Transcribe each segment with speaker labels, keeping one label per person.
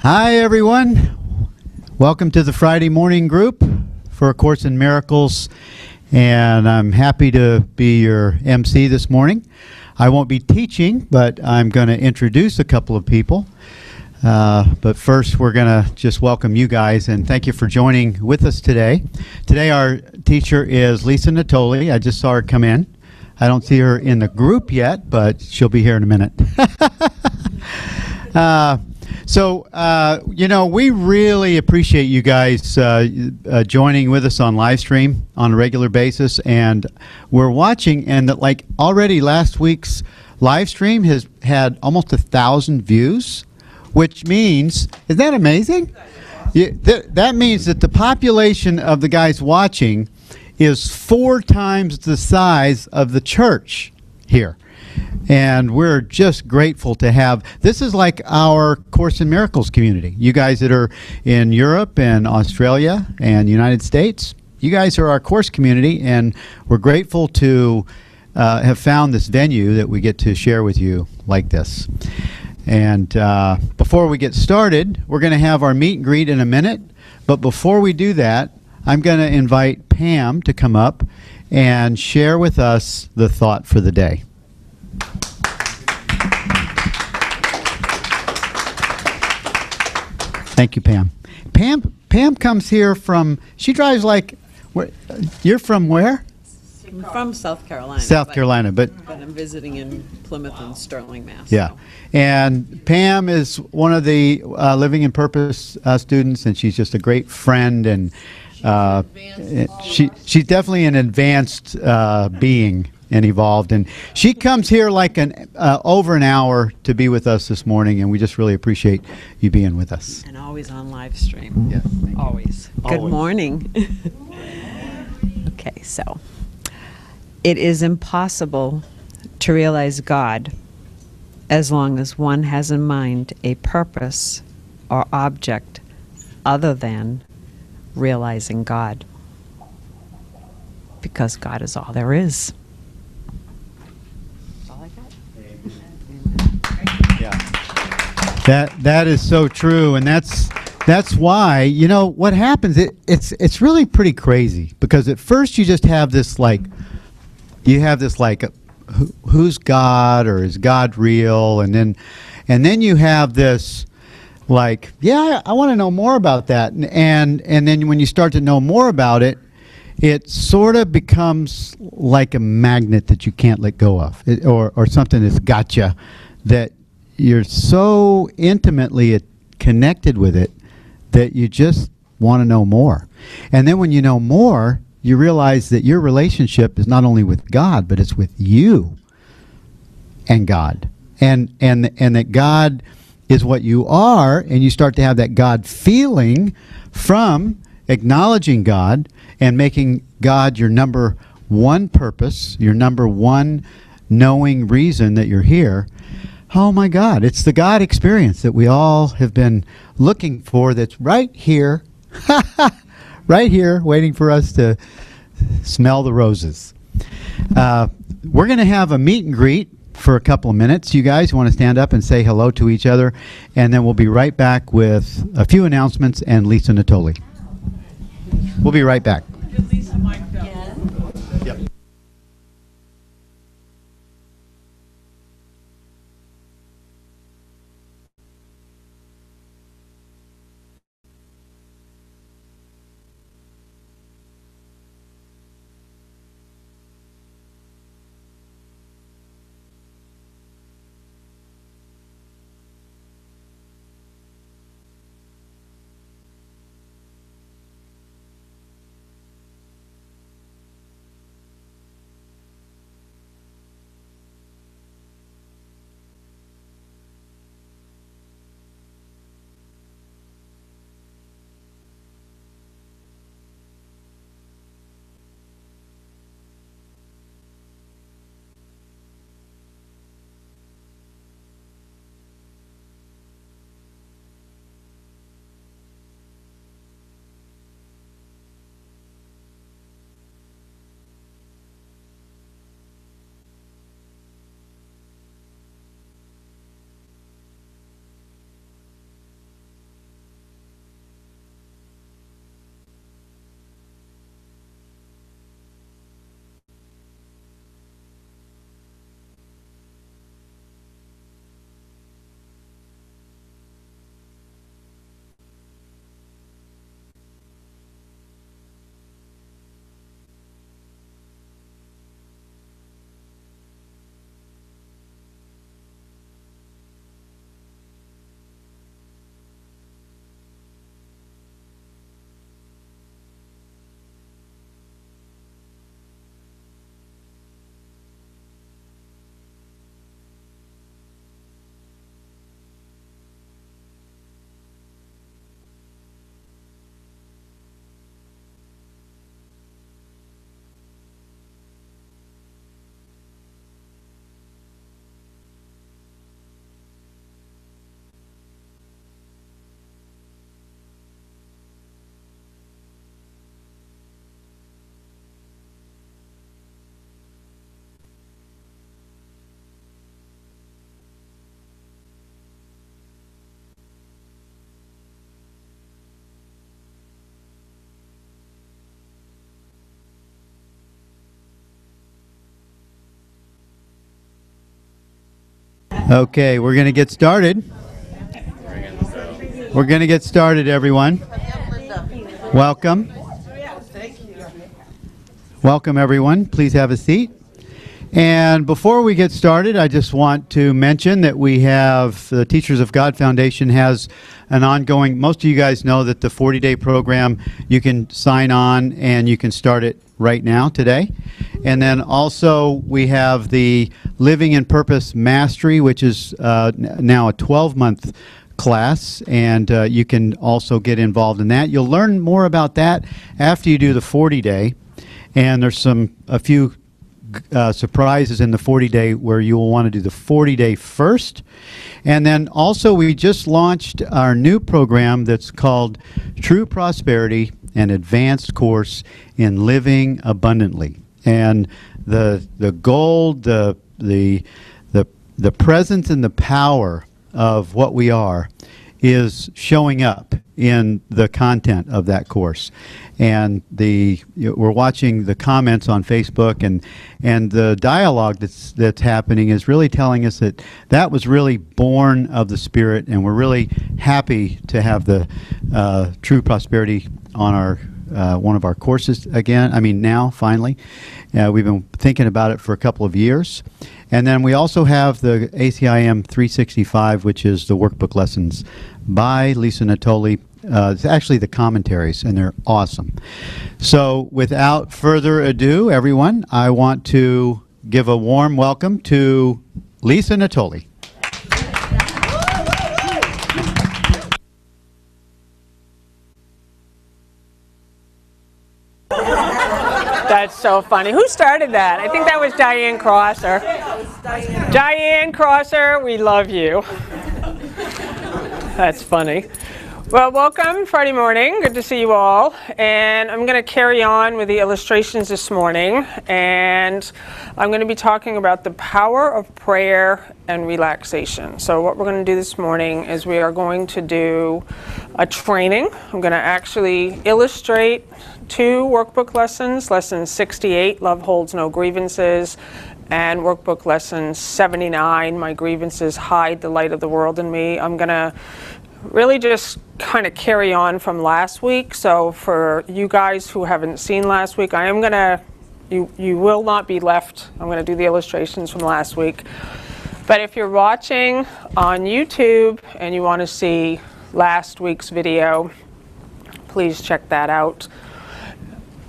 Speaker 1: Hi, everyone. Welcome to the Friday morning group for A Course in Miracles, and I'm happy to be your MC this morning. I won't be teaching, but I'm going to introduce a couple of people. But first, we're going to just welcome you guys, and thank you for joining with us today. Today, our teacher is Lisa Natoli. I just saw her come in. I don't see her in the group yet, but she'll be here in a minute. We really appreciate you guys joining with us on live stream on a regular basis, and we're watching, and already last week's live stream has had almost 1,000 views, which means, isn't that amazing? That means that the population of the guys watching is 4 times the size of the church here. And we're just grateful to have, this is like our Course in Miracles community. You guys that are in Europe and Australia and United States, you guys are our Course community, and we're grateful to have found this venue that we get to share with you like this. And before we get started, we're going to have our meet and greet in a minute. But before we do that, I'm going to invite Pam to come up and share with us the thought for the day. Thank you, Pam. Pam comes here from, she drives you're from where?
Speaker 2: I'm from South Carolina.
Speaker 1: South Carolina, but
Speaker 2: I'm visiting in Plymouth and Sterling, Mass.
Speaker 1: Yeah,
Speaker 2: so.
Speaker 1: And Pam is one of the Living in Purpose students, and she's just a great friend, and she's definitely an advanced being and evolved, and she comes here over an hour to be with us this morning, and we just really appreciate you being with us.
Speaker 2: And always on live stream.
Speaker 1: Yes,
Speaker 2: always. Good morning. Okay, so it is impossible to realize God as long as one has in mind a purpose or object other than realizing God, because God is all there is.
Speaker 1: That is so true, and that's why, what happens, it's really pretty crazy, because at first you just have this who's God, or is God real, and then you have this I want to know more about that, and then when you start to know more about it, it sort of becomes like a magnet that you can't let go of, or something that's got you, that you're so intimately connected with it that you just want to know more. And then when you know more, you realize that your relationship is not only with God, but it's with you and God. And that God is what you are, and you start to have that God feeling from acknowledging God and making God your number one purpose, your number one knowing reason that you're here. Oh my God, it's the God experience that we all have been looking for, that's right here, right here, waiting for us to smell the roses. We're going to have a meet and greet for a couple of minutes. You guys want to stand up and say hello to each other, and then we'll be right back with a few announcements and Lisa Natoli. We'll be right back.
Speaker 2: Get Lisa mic'd up.
Speaker 1: Yep. Okay, we're going to get started. We're going to get started, everyone. Welcome. Welcome, everyone. Please have a seat. And before we get started, I just want to mention that we have the Teachers of God Foundation has an ongoing, most of you guys know that the 40-day program, you can sign on and you can start it right now, today. And then also we have the Living in Purpose Mastery, which is now a 12-month class, and you can also get involved in that. You'll learn more about that after you do the 40-day, and there's a few surprises in the 40-day where you will want to do the 40-day first. And then also we just launched our new program that's called True Prosperity, an advanced course in living abundantly. And the goal, the presence and the power of what we are is showing up in the content of that course. And we're watching the comments on Facebook, and the dialogue that's happening is really telling us that was really born of the Spirit, and we're really happy to have the True Prosperity on our one of our courses again. I mean, now finally, we've been thinking about it for a couple of years. And then we also have the ACIM 365, which is the workbook lessons by Lisa Natoli. It's actually the commentaries, and they're awesome. So without further ado, everyone, I want to give a warm welcome to Lisa Natoli.
Speaker 3: That's so funny. Who started that? I think that was Diane Crosser. Diane Crosser, we love you. That's funny. Well, welcome Friday morning. Good to see you all. And I'm going to carry on with the illustrations this morning. And I'm going to be talking about the power of prayer and relaxation. So what we're going to do this morning is we are going to do a training. I'm going to actually illustrate 2 workbook lessons, lesson 68, Love Holds No Grievances, and workbook lesson 79, My Grievances Hide the Light of the World in Me. I'm going to really just kind of carry on from last week. So for you guys who haven't seen last week, I am going to, you will not be left. I'm going to do the illustrations from last week. But if you're watching on YouTube and you want to see last week's video, please check that out.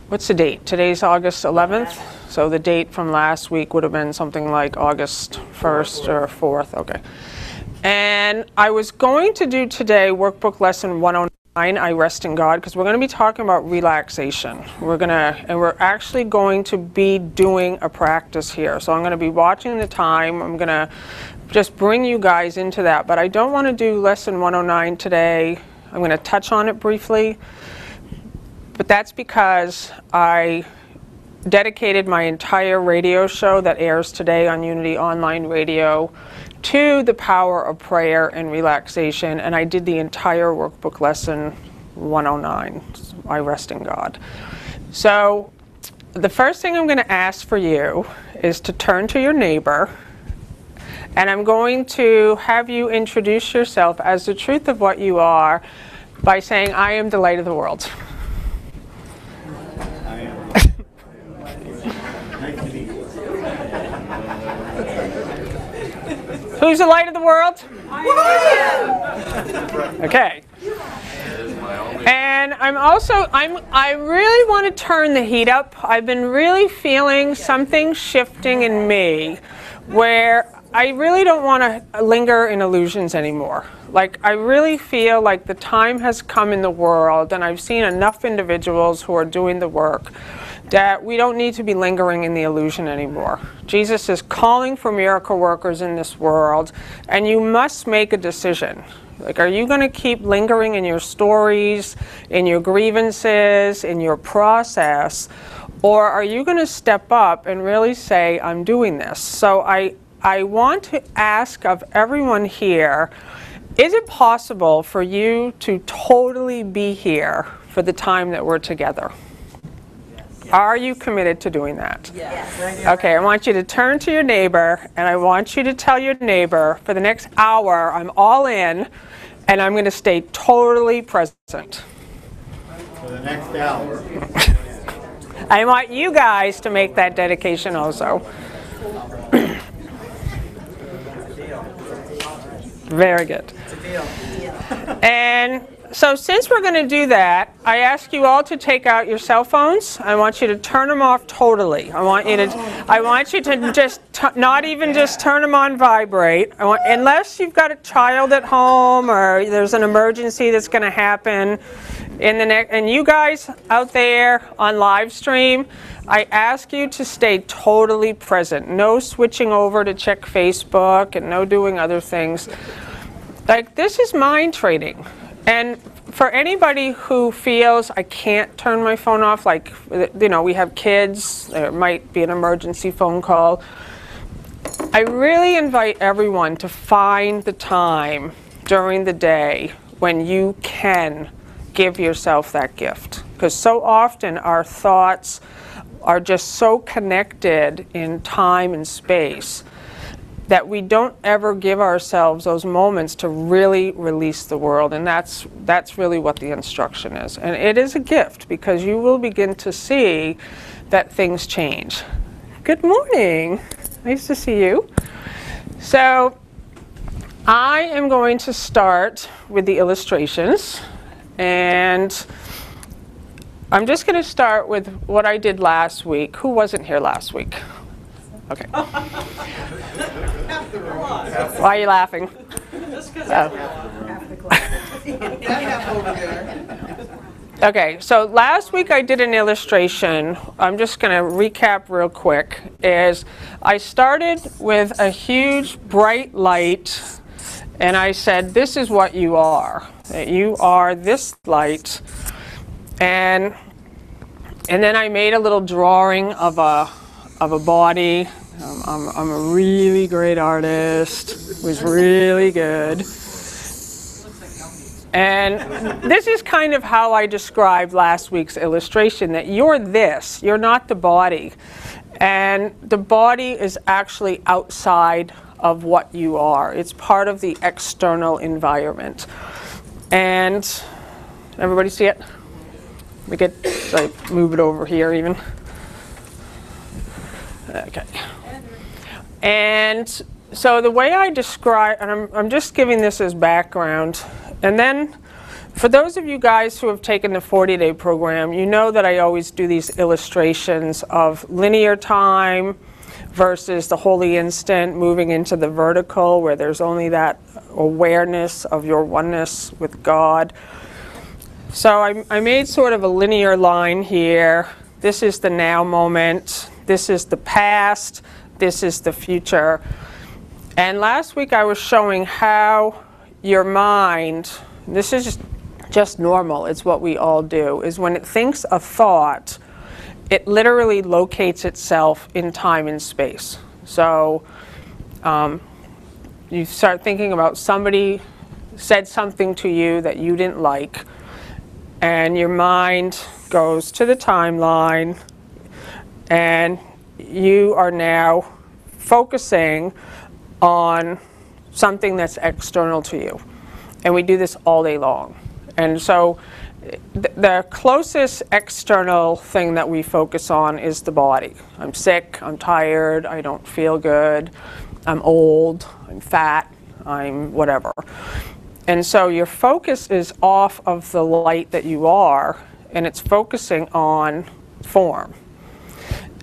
Speaker 3: What's the date? Today's August 11th. So the date from last week would have been something like August 1st or 4th. Okay. And I was going to do today workbook lesson 109, I Rest in God, because we're going to be talking about relaxation. We're actually going to be doing a practice here. So I'm going to be watching the time. I'm going to just bring you guys into that. But I don't want to do lesson 109 today. I'm going to touch on it briefly. But that's because I dedicated my entire radio show that airs today on Unity Online Radio to the power of prayer and relaxation, and I did the entire workbook lesson 109, I Rest in God. So the first thing I'm going to ask for you is to turn to your neighbor, and I'm going to have you introduce yourself as the truth of what you are by saying, I am the light of the world. Who's the light of the world? Okay. And I really want to turn the heat up. I've been really feeling something shifting in me where I really don't want to linger in illusions anymore. Like, I really feel like the time has come in the world, and I've seen enough individuals who are doing the work that we don't need to be lingering in the illusion anymore. Jesus is calling for miracle workers in this world, and you must make a decision. Like, are you going to keep lingering in your stories, in your grievances, in your process, or are you going to step up and really say, I'm doing this? So I want to ask of everyone here, is it possible for you to totally be here for the time that we're together? Are you committed to doing that?
Speaker 4: Yes.
Speaker 3: Okay, I want you to turn to your neighbor, and I want you to tell your neighbor, for the next hour, I'm all in, and I'm going to stay totally present.
Speaker 1: For the next hour.
Speaker 3: I want you guys to make that dedication also. Very good. And so since we're going to do that, I ask you all to take out your cell phones. I want you to turn them off totally. I want you to just not even just turn them on vibrate. Unless you've got a child at home or there's an emergency that's going to happen in the next. And you guys out there on live stream, I ask you to stay totally present. No switching over to check Facebook and no doing other things. Like, this is mind training. And for anybody who feels I can't turn my phone off, like, you know, we have kids, there might be an emergency phone call, I really invite everyone to find the time during the day when you can give yourself that gift. Because so often our thoughts are just so connected in time and space that we don't ever give ourselves those moments to really release the world. And that's really what the instruction is. And it is a gift, because you will begin to see that things change. Good morning. Nice to see you. So I am going to start with the illustrations. And I'm just going to start with what I did last week. Who wasn't here last week? Okay. Why are you laughing? Okay, so last week I did an illustration. I'm just going to recap real quick. I started with a huge bright light, and I said, this is what you are. That you are this light. And then I made a little drawing of a body. I'm a really great artist. It was really good. And this is kind of how I described last week's illustration, that you're this, you're not the body. And the body is actually outside of what you are. It's part of the external environment. And everybody see it? We could like move it over here even. Okay. And so the way I describe, and I'm just giving this as background, and then for those of you guys who have taken the 40-day program, you know that I always do these illustrations of linear time versus the holy instant, moving into the vertical where there's only that awareness of your oneness with God. So I made sort of a linear line here. This is the now moment. This is the past. This is the future. And last week I was showing how your mind, this is just normal, it's what we all do, is when it thinks a thought, it literally locates itself in time and space. So you start thinking about somebody said something to you that you didn't like, and your mind goes to the timeline, and you are now focusing on something that's external to you. And we do this all day long. And so the closest external thing that we focus on is the body. I'm sick, I'm tired, I don't feel good, I'm old, I'm fat, I'm whatever. And so your focus is off of the light that you are, and it's focusing on form.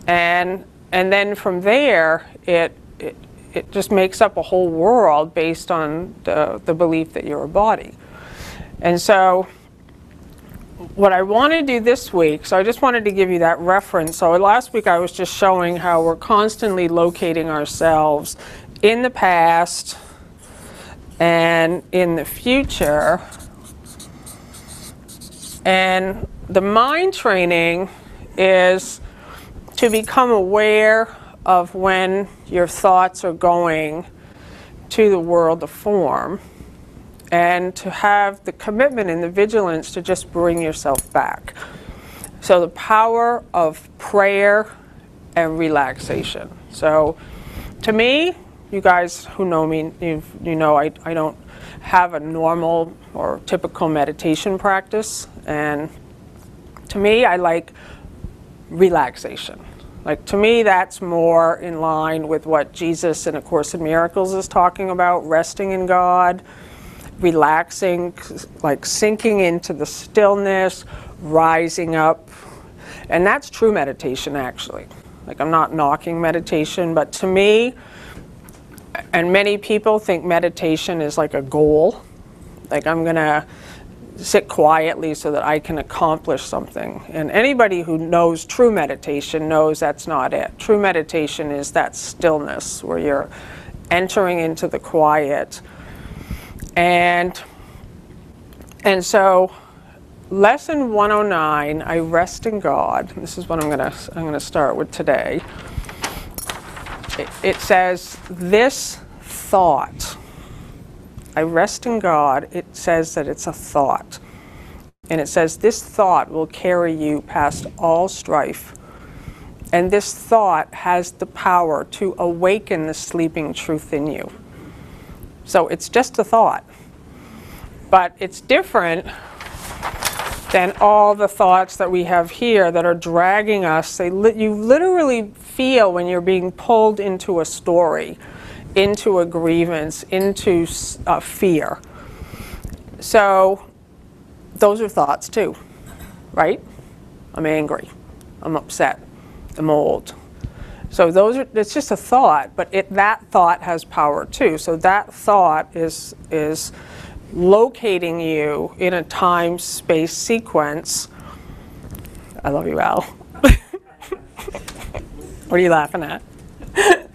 Speaker 3: And then from there, it just makes up a whole world based on the belief that you're a body. And so what I want to do this week, so I just wanted to give you that reference. So last week I was just showing how we're constantly locating ourselves in the past and in the future. And the mind training is to become aware of when your thoughts are going to the world of form, and to have the commitment and the vigilance to just bring yourself back. So the power of prayer and relaxation. So to me, you guys who know me, you know I don't have a normal or typical meditation practice. And to me, I like relaxation. Like, to me, that's more in line with what Jesus in A Course in Miracles is talking about, resting in God, relaxing, like sinking into the stillness, rising up. And that's true meditation, actually. Like, I'm not knocking meditation, but to me, and many people think meditation is like a goal. Like, I'm going to sit quietly so that I can accomplish something. And anybody who knows true meditation knows that's not it. True meditation is that stillness where you're entering into the quiet. And so lesson 109, I rest in God. This is what I'm going to start with today. It says, this thought, I rest in God. It says that it's a thought. And it says, this thought will carry you past all strife. And this thought has the power to awaken the sleeping truth in you. So it's just a thought. But it's different than all the thoughts that we have here that are dragging us. You literally feel when you're being pulled into a story, into a grievance, into fear. So those are thoughts too, right? I'm angry, I'm upset, I'm old. So it's just a thought, but that thought has power too. So that thought is locating you in a time-space sequence. I love you, Al. What are you laughing at?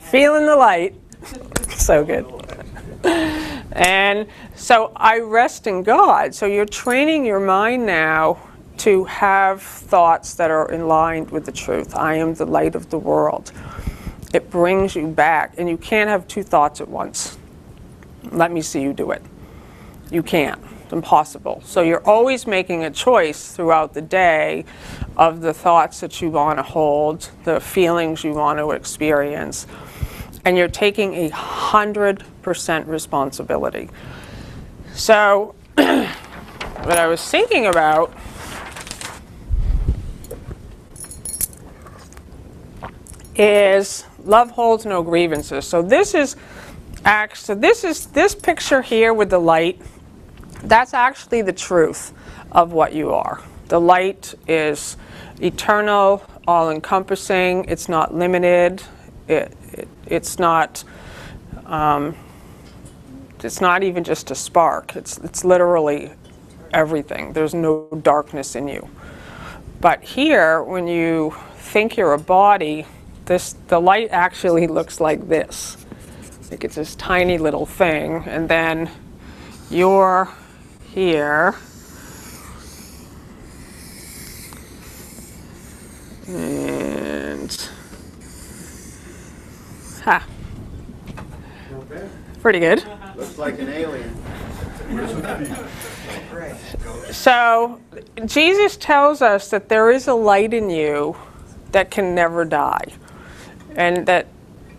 Speaker 3: Feeling the light. So good. And so I rest in God. So you're training your mind now to have thoughts that are in line with the truth. I am the light of the world. It brings you back. And you can't have two thoughts at once. Let me see you do it. You can't. It's impossible. So you're always making a choice throughout the day of the thoughts that you want to hold, the feelings you want to experience. And you're taking 100% responsibility. So what I was thinking about is love holds no grievances. So this picture here with the light, that's actually the truth of what you are. The light is eternal, all-encompassing. It's not limited. It's not even just a spark. It's literally everything. There's no darkness in you. But here, when you think you're a body, the light actually looks like this. Like it's this tiny little thing, and then you're here. And pretty good.
Speaker 1: Looks like an alien.
Speaker 3: So Jesus tells us that there is a light in you that can never die, and that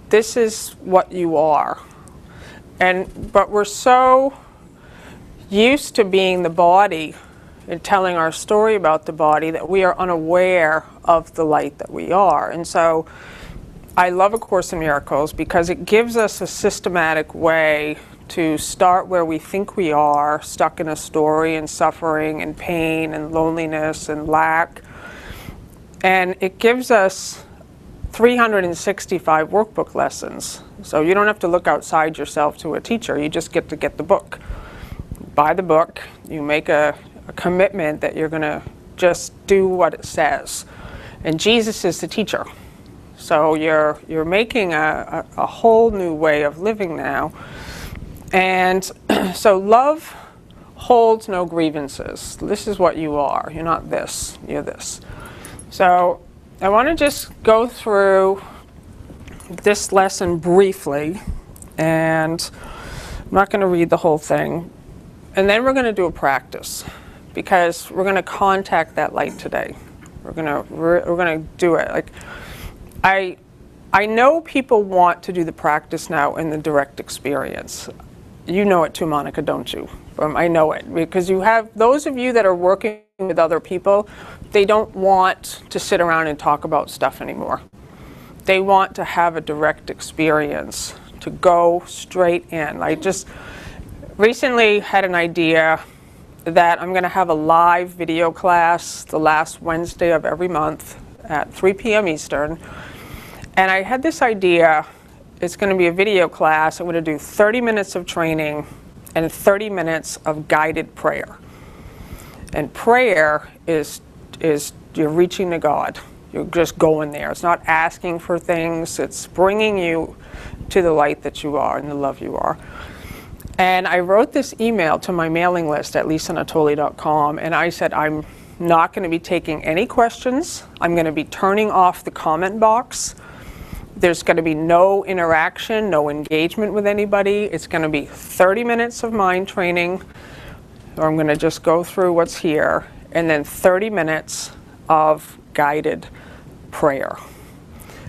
Speaker 3: this is what you are. But we're so used to being the body and telling our story about the body that we are unaware of the light that we are. And so I love A Course in Miracles because it gives us a systematic way to start where we think we are, stuck in a story and suffering and pain and loneliness and lack. And it gives us 365 workbook lessons. So you don't have to look outside yourself to a teacher. You just get to get the book. Buy the book. You make a commitment that you're going to just do what it says. And Jesus is the teacher. So you're making a whole new way of living now. And so love holds no grievances. This is what you are. You're not this. You're this. So I want to just go through this lesson briefly, and I'm not going to read the whole thing. And then we're going to do a practice, because we're going to contact that light today. We're gonna do it. Like, I know people want to do the practice now in the direct experience. You know it too, Monica, don't you? I know it, because you have those of you that are working with other people, they don't want to sit around and talk about stuff anymore. They want to have a direct experience, to go straight in. I just recently had an idea that I'm going to have a live video class the last Wednesday of every month at 3 p.m. Eastern. And I had this idea, it's going to be a video class. I'm going to do 30 minutes of training and 30 minutes of guided prayer. And prayer is you're reaching to God. You're just going there. It's not asking for things. It's bringing you to the light that you are and the love you are. And I wrote this email to my mailing list at lisanatoli.com, and I said, I'm not going to be taking any questions. I'm going to be turning off the comment box. There's going to be no interaction, no engagement with anybody. It's going to be 30 minutes of mind training, or I'm going to just go through what's here, and then 30 minutes of guided prayer.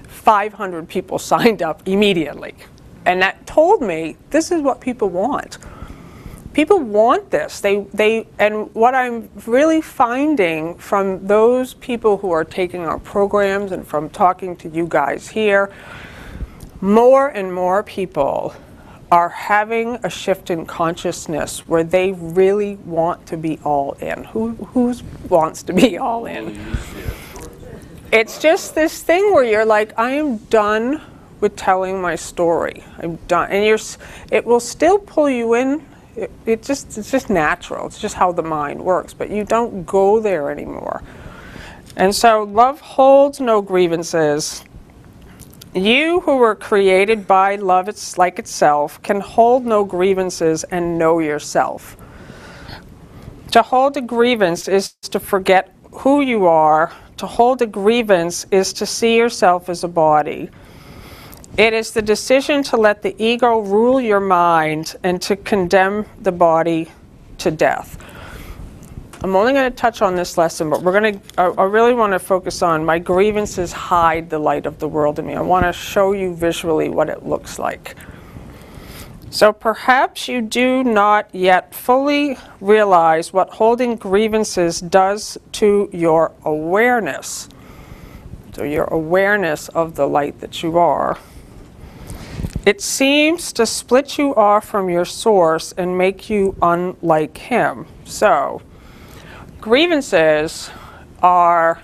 Speaker 3: 500 people signed up immediately. And that told me this is what people want. People want this. And what I'm really finding from those people who are taking our programs and from talking to you guys here, more and more people are having a shift in consciousness where they really want to be all in. Who wants to be all in? It's just this thing where you're like, I am done with telling my story. I'm done. And it will still pull you in. It's just natural. It's just how the mind works. But you don't go there anymore. And so love holds no grievances. You who were created by love, it's like itself, can hold no grievances and know yourself. To hold a grievance is to forget who you are. To hold a grievance is to see yourself as a body. It is the decision to let the ego rule your mind and to condemn the body to death. I'm only going to touch on this lesson, but I really want to focus on my grievances hide the light of the world in me. I want to show you visually what it looks like. So perhaps you do not yet fully realize what holding grievances does to your awareness. So your awareness of the light that you are. It seems to split you off from your source and make you unlike him. So, grievances are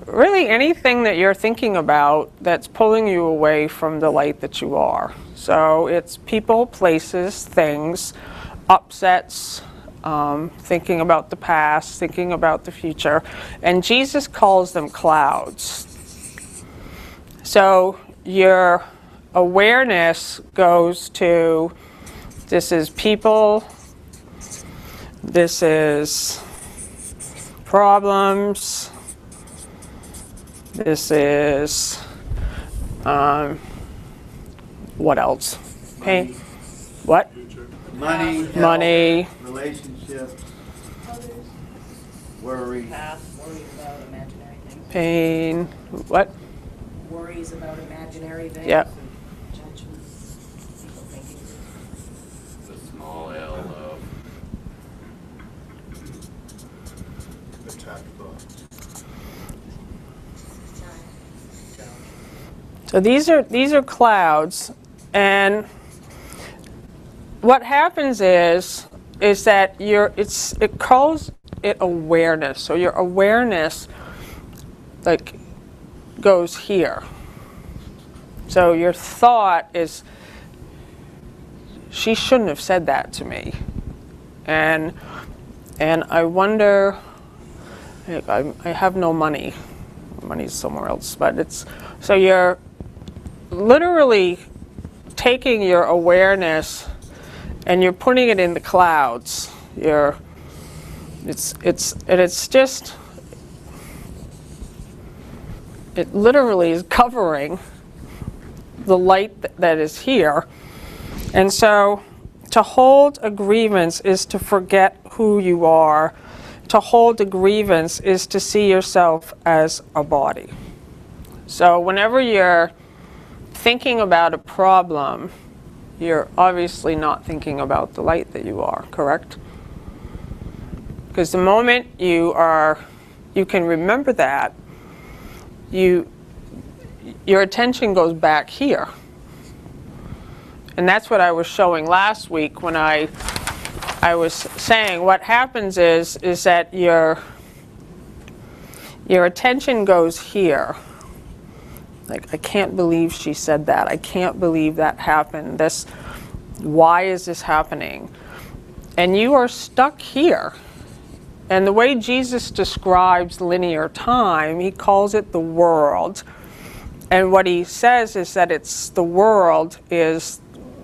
Speaker 3: really anything that you're thinking about that's pulling you away from the light that you are. So it's people, places, things, upsets, thinking about the past, thinking about the future. And Jesus calls them clouds. So your awareness goes to, this is people, this is problems, this is, what else? Pain. What?
Speaker 1: Money.
Speaker 3: Money.
Speaker 1: Health, relationships. Worry.
Speaker 4: Worries about imaginary things.
Speaker 3: Pain. What?
Speaker 4: Worries about imaginary things.
Speaker 3: Yep.
Speaker 4: Judgments. People thinking.
Speaker 5: The small L of
Speaker 6: attack thoughts.
Speaker 3: So these are clouds, and what happens is that it calls it awareness. So your awareness like goes here. So your thought is, she shouldn't have said that to me, and I wonder. I have no money. Money's somewhere else, but it's so you're literally taking your awareness and you're putting it in the clouds. It's just, it literally is covering the light that is here. And so to hold a grievance is to forget who you are, to hold a grievance is to see yourself as a body. So whenever you're thinking about a problem, you're obviously not thinking about the light that you are, correct? Because the moment you can remember that, your attention goes back here. And that's what I was showing last week when I was saying what happens is that your attention goes here. Like, I can't believe she said that. I can't believe that happened. Why is this happening? And you are stuck here. And the way Jesus describes linear time, he calls it the world. And what he says is that the world is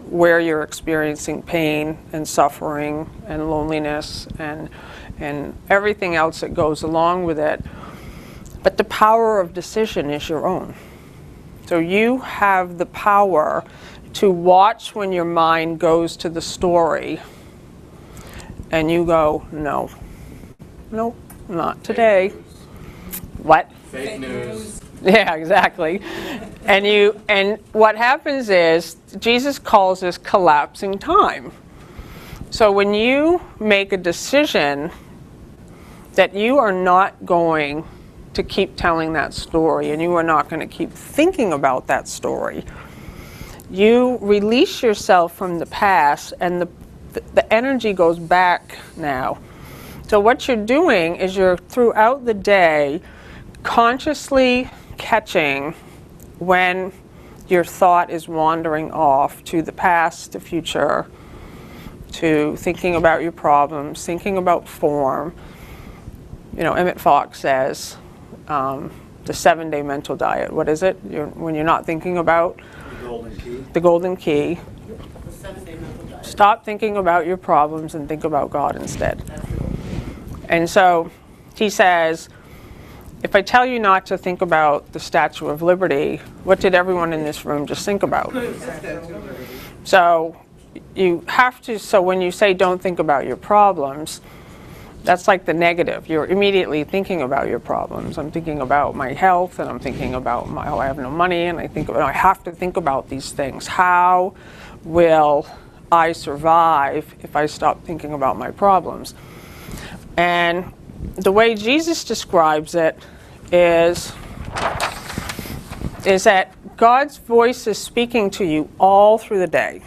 Speaker 3: where you're experiencing pain and suffering and loneliness and everything else that goes along with it. But the power of decision is your own. So you have the power to watch when your mind goes to the story and you go, no, nope, not today. What?
Speaker 5: Fake news.
Speaker 3: Yeah, exactly. And what happens is, Jesus calls this collapsing time. So when you make a decision that you are not going to keep telling that story and you are not going to keep thinking about that story, you release yourself from the past and the energy goes back now. So what you're doing is you're throughout the day consciously catching when your thought is wandering off to the past, the future, to thinking about your problems, thinking about form. You know, Emmett Fox says, the 7-day mental diet. What is it? When you're not thinking about
Speaker 6: The golden key.
Speaker 3: the golden key.
Speaker 4: The 7-day mental diet.
Speaker 3: Stop thinking about your problems and think about God instead. And so he says, if I tell you not to think about the Statue of Liberty, what did everyone in this room just think about? So you have to, so when you say don't think about your problems, that's like the negative. You're immediately thinking about your problems. I'm thinking about my health, and I'm thinking about how I have no money, and I have to think about these things. How will I survive if I stop thinking about my problems? And the way Jesus describes it is that God's voice is speaking to you all through the day.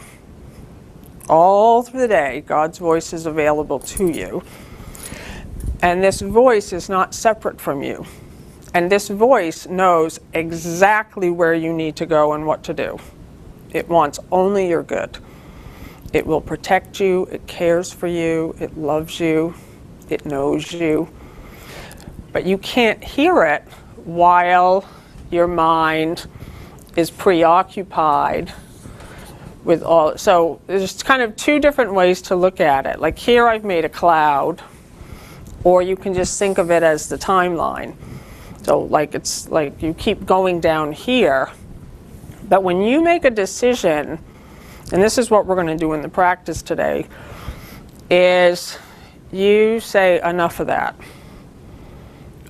Speaker 3: All through the day, God's voice is available to you. And this voice is not separate from you. And this voice knows exactly where you need to go and what to do. It wants only your good. It will protect you, it cares for you, it loves you, it knows you. But you can't hear it while your mind is preoccupied with all. So there's kind of two different ways to look at it. Like here I've made a cloud, or you can just think of it as the timeline. So like it's like you keep going down here. But when you make a decision, and this is what we're going to do in the practice today, is you say enough of that.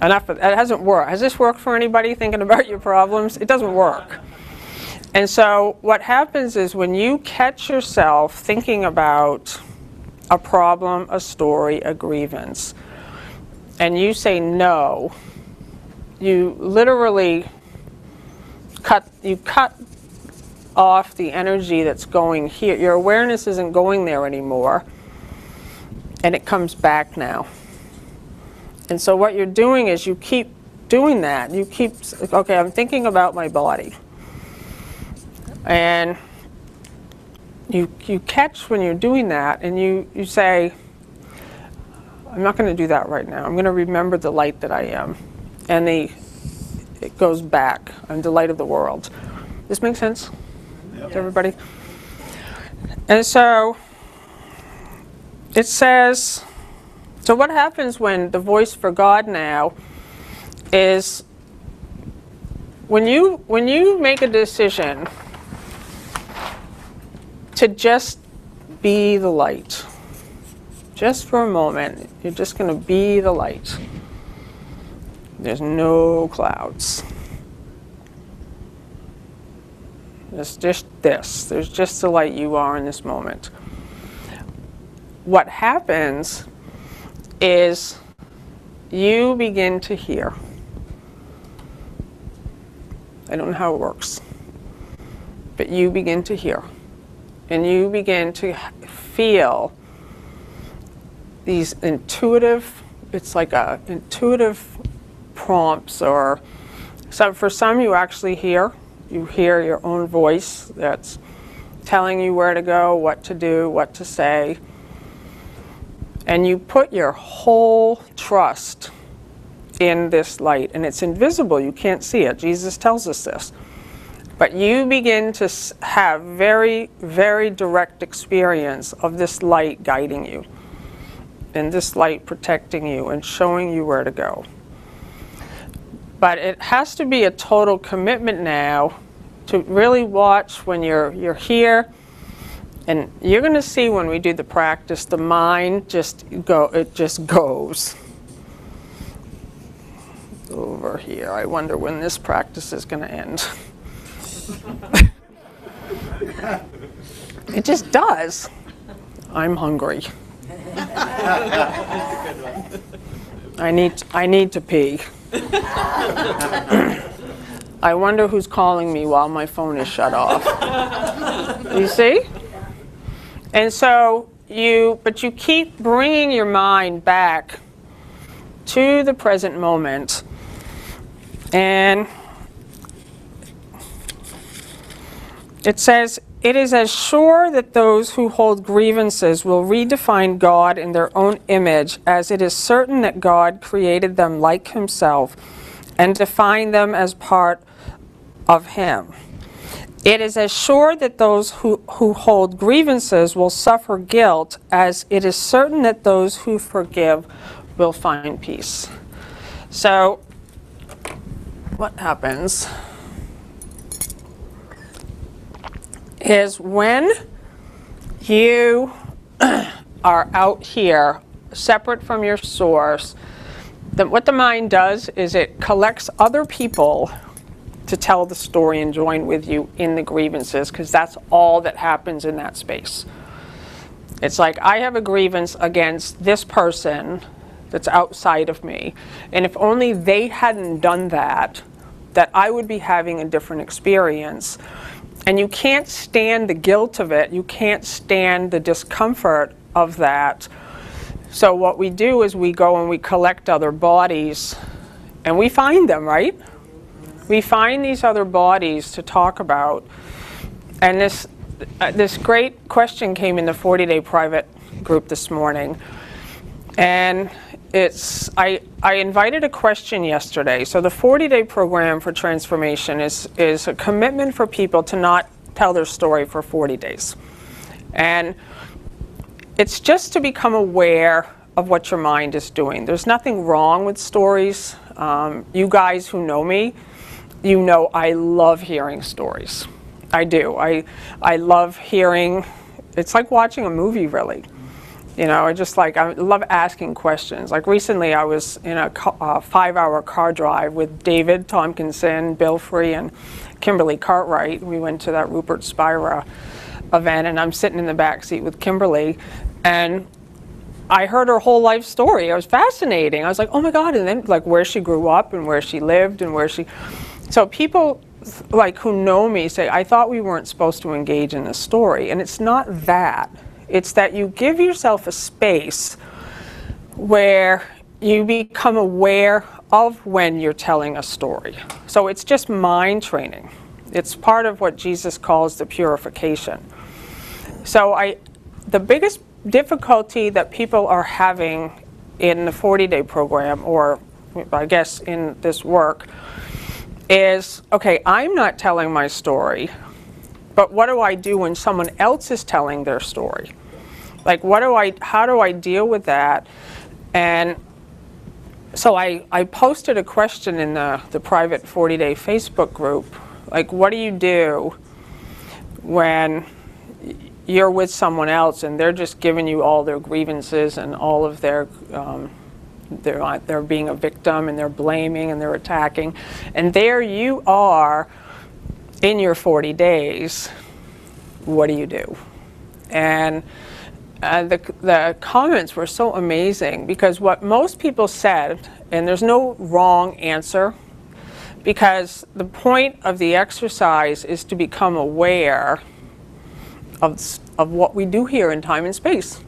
Speaker 3: Enough of that. It hasn't worked. Has this worked for anybody thinking about your problems? It doesn't work. And so what happens is when you catch yourself thinking about a problem, a story, a grievance, and you say no, you literally cut off the energy that's going here. Your awareness isn't going there anymore, and it comes back now. And so what you're doing is you keep doing that. You keep, okay, I'm thinking about my body. And you catch when you're doing that, and you say, I'm not going to do that right now. I'm going to remember the light that I am. And it goes back. I'm the light of the world. This makes sense to everybody? And so it says, so what happens when the voice for God now is when you make a decision to just be the light, Just for a moment, you're just going to be the light. There's no clouds. There's just this. There's just the light you are in this moment. What happens is you begin to hear. I don't know how it works, but you begin to hear. And you begin to feel these intuitive, it's like a intuitive prompts, or for some you actually hear. You hear your own voice that's telling you where to go, what to do, what to say. And you put your whole trust in this light. And it's invisible, you can't see it. Jesus tells us this. But you begin to have very, very direct experience of this light guiding you. And this light protecting you and showing you where to go. But it has to be a total commitment now to really watch when you're here. And you're going to see when we do the practice, the mind just goes over here. I wonder when this practice is going to end. It just does. I'm hungry. I need to pee. I wonder who's calling me while my phone is shut off. You see? And so you keep bringing your mind back to the present moment. And it says, it is as sure that those who hold grievances will redefine God in their own image as it is certain that God created them like himself and defined them as part of him. It is as sure that those who hold grievances will suffer guilt as it is certain that those who forgive will find peace. So, what happens is when you are out here, separate from your source, what the mind does is it collects other people to tell the story and join with you in the grievances, because that's all that happens in that space. It's like, I have a grievance against this person that's outside of me, and if only they hadn't done that I would be having a different experience. And you can't stand the guilt of it. You can't stand the discomfort of that. So what we do is we go and we collect other bodies, and we find them, right? We find these other bodies to talk about. And this great question came in the 40-day private group this morning. And I invited a question yesterday. So the 40-day program for transformation is a commitment for people to not tell their story for 40 days. And it's just to become aware of what your mind is doing. There's nothing wrong with stories. You guys who know me, you know I love hearing stories. I do. I love hearing. It's like watching a movie, really. You know, I love asking questions. Like recently I was in a 5-hour car drive with David Tompkinson, Bill Free, and Kimberly Cartwright. We went to that Rupert Spira event, and I'm sitting in the back seat with Kimberly, and I heard her whole life story. It was fascinating. I was like, oh my God, and then like where she grew up and where she lived and where she... So people like who know me say, I thought we weren't supposed to engage in this story, and it's not that. It's that you give yourself a space where you become aware of when you're telling a story. So it's just mind training. It's part of what Jesus calls the purification. So the biggest difficulty that people are having in the 40-day program, or I guess in this work, is, okay, I'm not telling my story, but what do I do when someone else is telling their story? Like, how do I deal with that? And so I posted a question in the private 40-day Facebook group, like, what do you do when you're with someone else and they're just giving you all their grievances and all of their, they're being a victim and they're blaming and they're attacking. And there you are in your 40 days. What do you do? And the comments were so amazing, because what most people said, and there's no wrong answer, because the point of the exercise is to become aware of what we do here in time and space.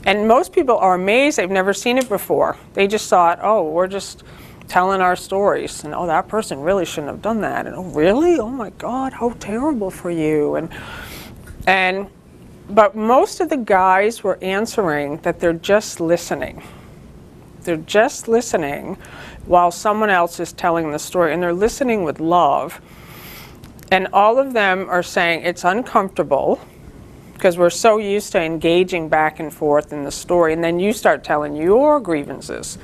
Speaker 3: And most people are amazed. They've never seen it before. They just thought, oh, we're just telling our stories, and oh, that person really shouldn't have done that, and oh, really? Oh my God, how terrible for you. But most of the guys were answering that they're just listening. They're just listening while someone else is telling the story, and they're listening with love. And all of them are saying it's uncomfortable, because we're so used to engaging back and forth in the story, and then you start telling your grievances.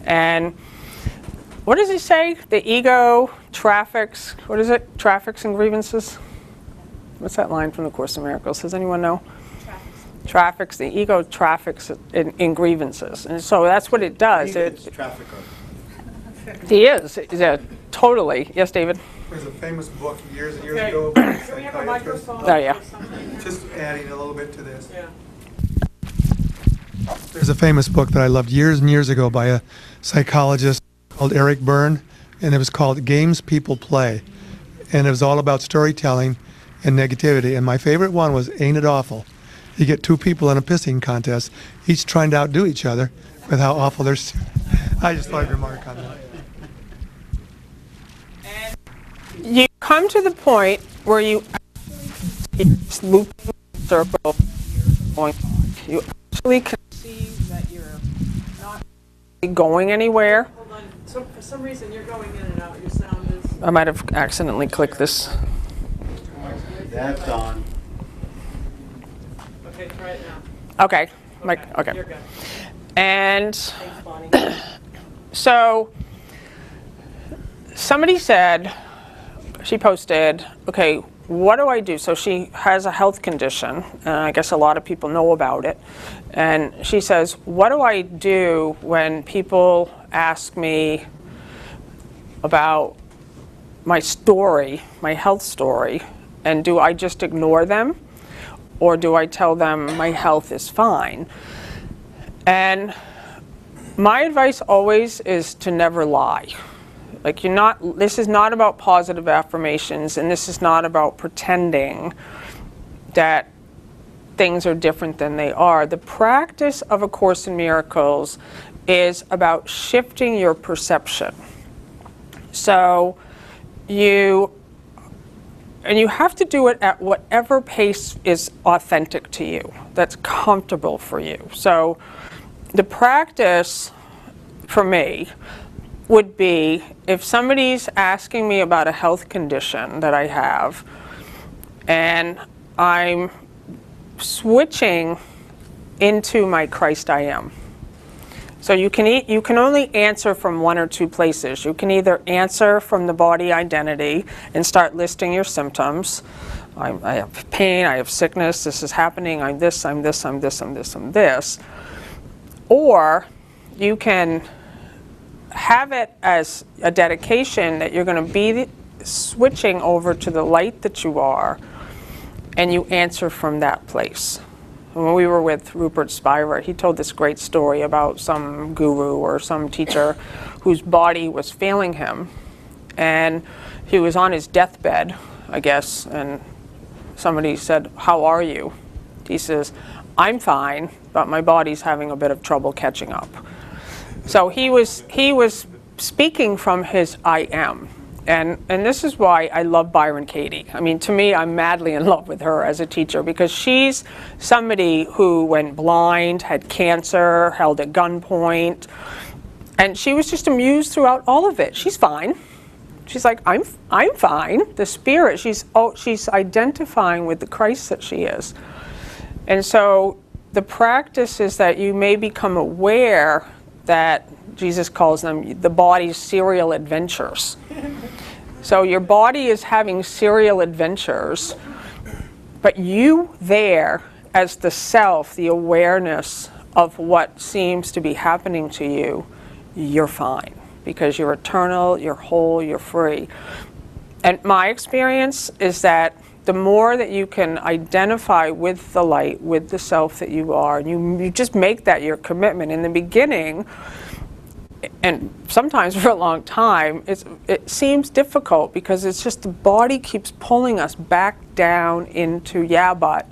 Speaker 3: And what does he say? The ego traffics, what is it? Traffics and grievances? What's that line from the Course in Miracles? Does anyone know? Traffics. The ego traffics in grievances. And so that's what it does.
Speaker 6: It's trafficker.
Speaker 3: He is. Totally. Yes, David?
Speaker 6: There's a famous book years and years ago. Can we have a microphone?
Speaker 3: Oh, yeah.
Speaker 6: Just adding a little bit to this.
Speaker 3: Yeah.
Speaker 6: There's a famous book that I loved years and years ago by a psychologist called Eric Berne, and it was called Games People Play. And it was all about storytelling and negativity. And my favorite one was Ain't It Awful? You get two people in a pissing contest, each trying to outdo each other with how awful they're. I just thought I'd remark on that.
Speaker 3: You come to the point where you it's looping circle going. You actually can see that you're not going anywhere.
Speaker 4: Hold on. So for some reason you're going in and out. Your sound is.
Speaker 3: I might have accidentally clicked this.
Speaker 1: That's on.
Speaker 4: Okay, try it now.
Speaker 3: Okay. Okay.
Speaker 4: You're good.
Speaker 3: And
Speaker 4: Thanks, Bonnie.
Speaker 3: so somebody said, she posted, okay, what do I do? So she has a health condition, and I guess a lot of people know about it. And she says, what do I do when people ask me about my story, my health story, and do I just ignore them? Or do I tell them my health is fine? And my advice always is to never lie. Like, this is not about positive affirmations, and this is not about pretending that things are different than they are. The practice of A Course in Miracles is about shifting your perception. So you have to do it at whatever pace is authentic to you, that's comfortable for you. So the practice for me would be, if somebody's asking me about a health condition that I have, and I'm switching into my Christ I am. So you can only answer from one or two places. You can either answer from the body identity and start listing your symptoms. I have pain, I have sickness, this is happening, I'm this, I'm this, I'm this, I'm this, I'm this. Or you can have it as a dedication that you're going to be switching over to the light that you are, and you answer from that place. When we were with Rupert Spivert, he told this great story about some guru or some teacher whose body was failing him, and he was on his deathbed, I guess, and somebody said, "How are you?" He says, "I'm fine, but my body's having a bit of trouble catching up." So he was speaking from his I am. And this is why I love Byron Katie. I mean, to me, I'm madly in love with her as a teacher, because she's somebody who went blind, had cancer, held at gunpoint, and she was just amused throughout all of it. She's fine. She's like, I'm fine. The spirit, she's identifying with the Christ that she is. And so the practice is that you may become aware that Jesus calls them the body's serial adventures. So your body is having serial adventures, But you there as the self, the awareness of what seems to be happening to you, you're fine. Because you're eternal, you're whole, you're free. And my experience is that the more that you can identify with the light, with the self that you are, and you just make that your commitment. In the beginning, and sometimes for a long time, it seems difficult because it's just the body keeps pulling us back down into, yeah, but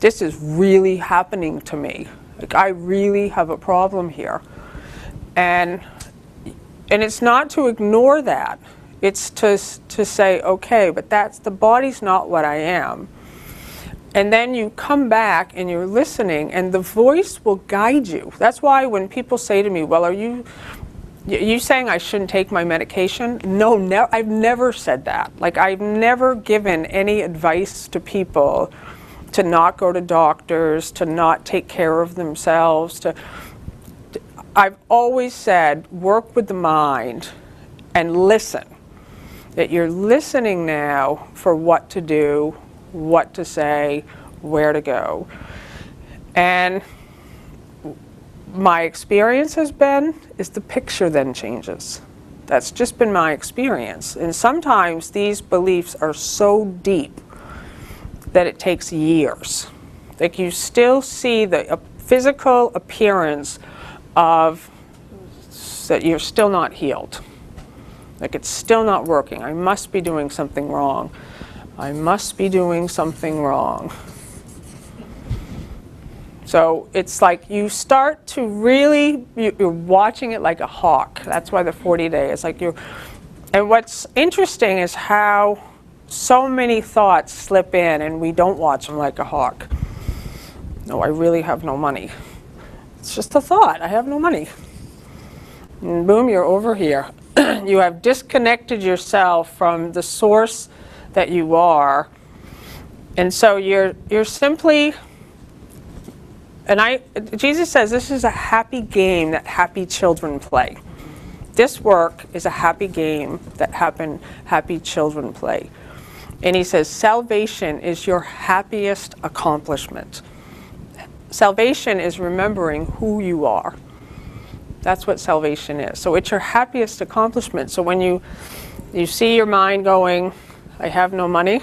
Speaker 3: this is really happening to me. Like, I really have a problem here. And it's not to ignore that. It's to say, okay, but the body's not what I am. And then you come back and you're listening, and the voice will guide you. That's why when people say to me, well, are you saying I shouldn't take my medication? No, I've never said that. Like, I've never given any advice to people to not go to doctors, to not take care of themselves. I've always said, work with the mind and listen. That you're listening now for what to do, what to say, where to go. And my experience has been, is the picture then changes. That's just been my experience. And sometimes these beliefs are so deep that it takes years. Like, you still see the physical appearance of that you're still not healed. Like, it's still not working. I must be doing something wrong. I must be doing something wrong. So it's like you start to really, you're watching it like a hawk. That's why the 40 day is like and what's interesting is how so many thoughts slip in and we don't watch them like a hawk. No, I really have no money. It's just a thought, I have no money. And boom, you're over here. You have disconnected yourself from the source that you are. And so you're simply, and Jesus says this is a happy game that happy children play. This work is a happy game that happy children play. And he says salvation is your happiest accomplishment. Salvation is remembering who you are. That's what salvation is. So it's your happiest accomplishment. So when you see your mind going, I have no money,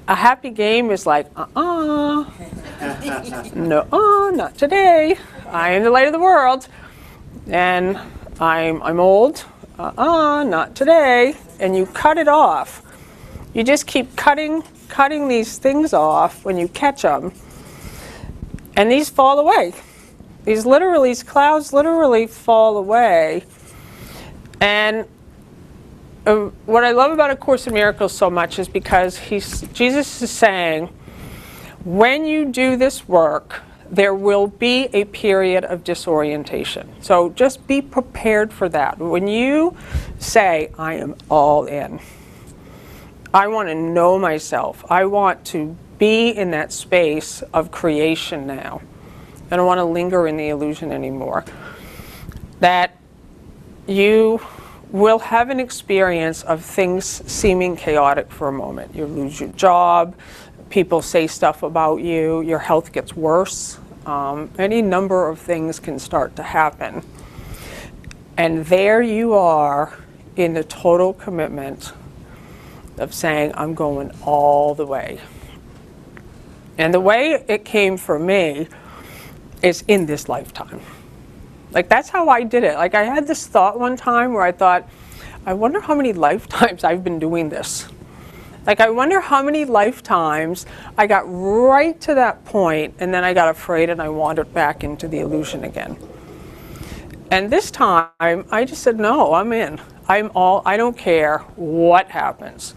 Speaker 3: a happy game is like, no, not today. I am the light of the world. And I'm old. Not today. And you cut it off. You just keep cutting these things off when you catch them. And these fall away. These clouds literally fall away. And what I love about A Course in Miracles so much is because Jesus is saying, when you do this work, there will be a period of disorientation. So just be prepared for that. When you say, I am all in, I want to know myself. I want to be in that space of creation now. I don't want to linger in the illusion anymore. That you will have an experience of things seeming chaotic for a moment. You lose your job, people say stuff about you, your health gets worse. Any number of things can start to happen. And there you are in the total commitment of saying, I'm going all the way. And the way it came for me is in this lifetime. Like, that's how I did it. Like, I had this thought one time where I thought, I wonder how many lifetimes I've been doing this. Like, I wonder how many lifetimes I got right to that point and then I got afraid and I wandered back into the illusion again. And this time, I just said, no, I'm in. I don't care what happens.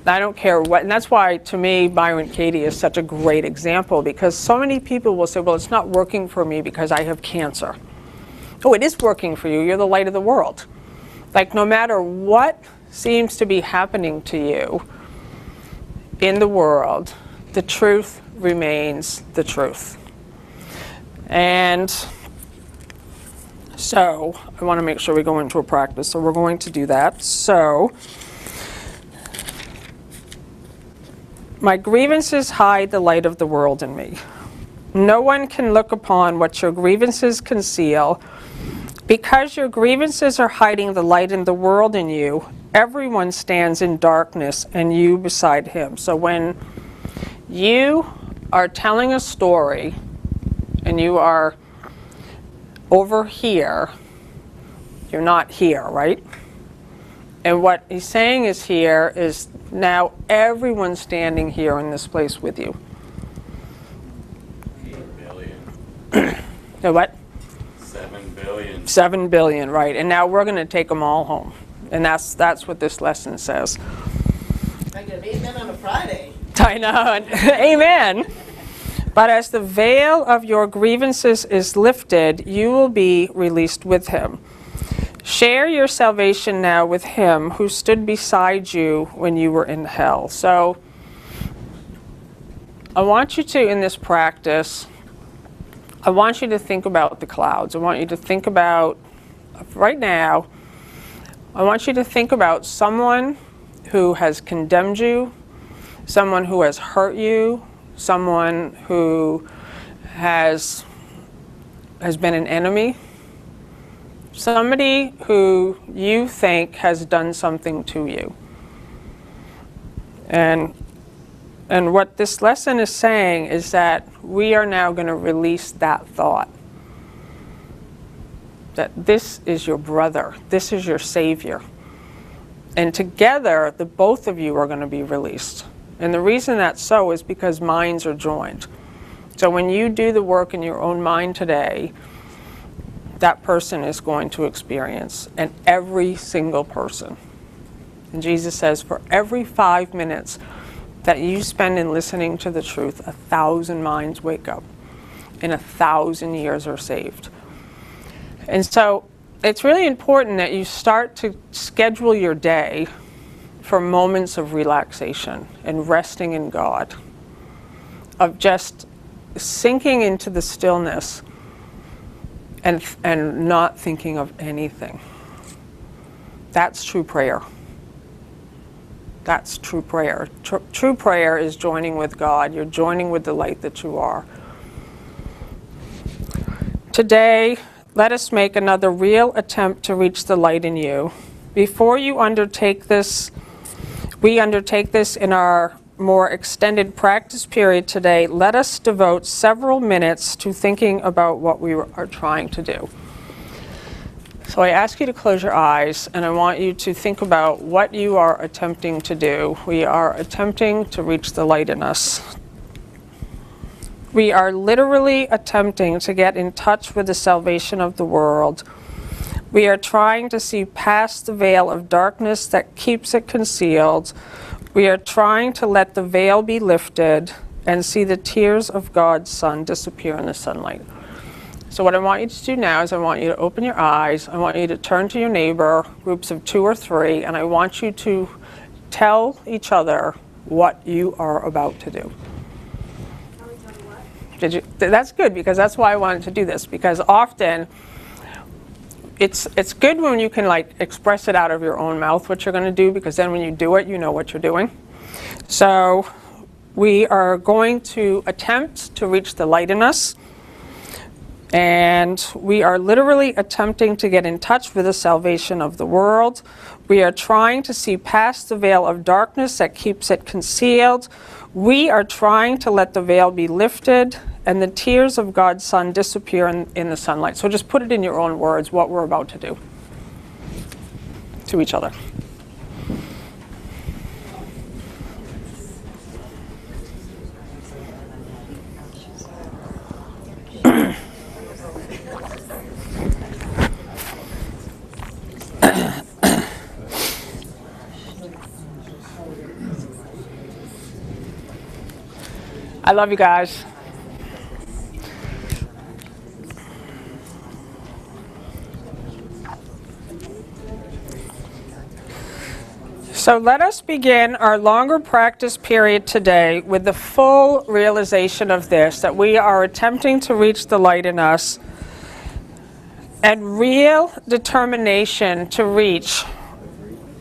Speaker 3: I don't care what, and that's why, to me, Byron Katie is such a great example, because so many people will say, well, it's not working for me because I have cancer. Oh, it is working for you. You're the light of the world. Like, no matter what seems to be happening to you in the world, the truth remains the truth. And so, I want to make sure we go into a practice, so we're going to do that. So, My grievances hide the light of the world in me. No one can look upon what your grievances conceal. Because your grievances are hiding the light in the world in you, everyone stands in darkness and you beside him. So when you are telling a story and you are over here, you're not here, right? And what he's saying is here is now everyone's standing here in this place with you.
Speaker 5: 8 billion.
Speaker 3: So what?
Speaker 5: 7 billion.
Speaker 3: 7 billion, right. And now we're going to take them all home. And that's what this lesson says.
Speaker 4: I get amen on a Friday.
Speaker 3: I know. Amen. But as the veil of your grievances is lifted, you will be released with him. Share your salvation now with him who stood beside you when you were in hell. So I want you to, in this practice, I want you to think about the clouds. I want you to think about, right now, I want you to think about someone who has condemned you, someone who has hurt you, someone who has been an enemy, somebody who you think has done something to you. And what this lesson is saying is that we are now going to release that thought. That this is your brother, this is your Savior. And together, the both of you are going to be released. And the reason that's so is because minds are joined. So when you do the work in your own mind today, that person is going to experience, and every single person. And Jesus says, for every 5 minutes that you spend in listening to the truth, 1,000 minds wake up, and 1,000 years are saved. And so it's really important that you start to schedule your day for moments of relaxation and resting in God, of just sinking into the stillness and not thinking of anything. That's true prayer. That's true prayer. True prayer is joining with God. You're joining with the light that you are. Today, let us make another real attempt to reach the light in you. Before you undertake this, we undertake this in our more extended practice period today, let us devote several minutes to thinking about what we are trying to do. So I ask you to close your eyes, and I want you to think about what you are attempting to do. We are attempting to reach the light in us. We are literally attempting to get in touch with the salvation of the world. We are trying to see past the veil of darkness that keeps it concealed. We are trying to let the veil be lifted and see the tears of God's Son disappear in the sunlight. So what I want you to do now is I want you to open your eyes. I want you to turn to your neighbor, groups of 2 or 3, and I want you to tell each other what you are about to do. Did you? That's good, because that's why I wanted to do this, because often it's good when you can like express it out of your own mouth what you're going to do, because then when you do it, you know what you're doing. So we are going to attempt to reach the light in us, and we are literally attempting to get in touch with the salvation of the world. We are trying to see past the veil of darkness that keeps it concealed. We are trying to let the veil be lifted and the tears of God's Son disappear in the sunlight. So just put it in your own words what we're about to do to each other. I love you guys. So let us begin our longer practice period today with the full realization of this, that we are attempting to reach the light in us, and real determination to reach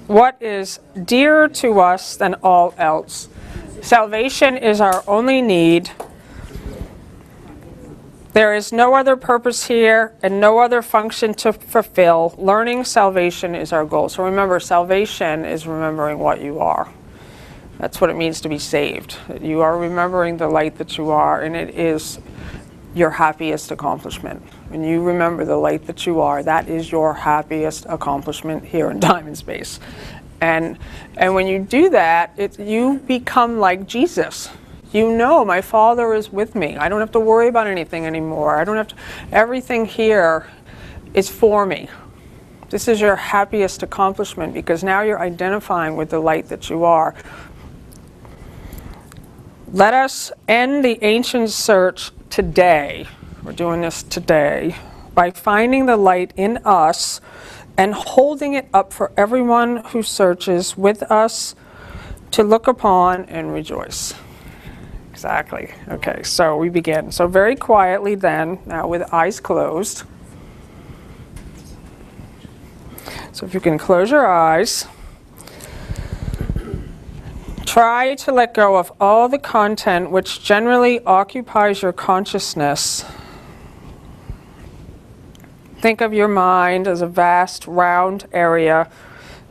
Speaker 3: what is dearer to us than all else. Salvation is our only need. There is no other purpose here and no other function to fulfill. Learning salvation is our goal. So remember, salvation is remembering what you are. That's what it means to be saved. You are remembering the light that you are, and it is your happiest accomplishment. When you remember the light that you are, that is your happiest accomplishment here in time and space. And when you do that, you become like Jesus. You know, my Father is with me. I don't have to worry about anything anymore. I don't have to, everything here is for me. This is your happiest accomplishment because now you're identifying with the light that you are. Let us end the ancient search today. We're doing this today by finding the light in us and holding it up for everyone who searches with us to look upon and rejoice. Exactly. Okay, so we begin. So very quietly then, now with eyes closed. So if you can close your eyes. Try to let go of all the content which generally occupies your consciousness. Think of your mind as a vast round area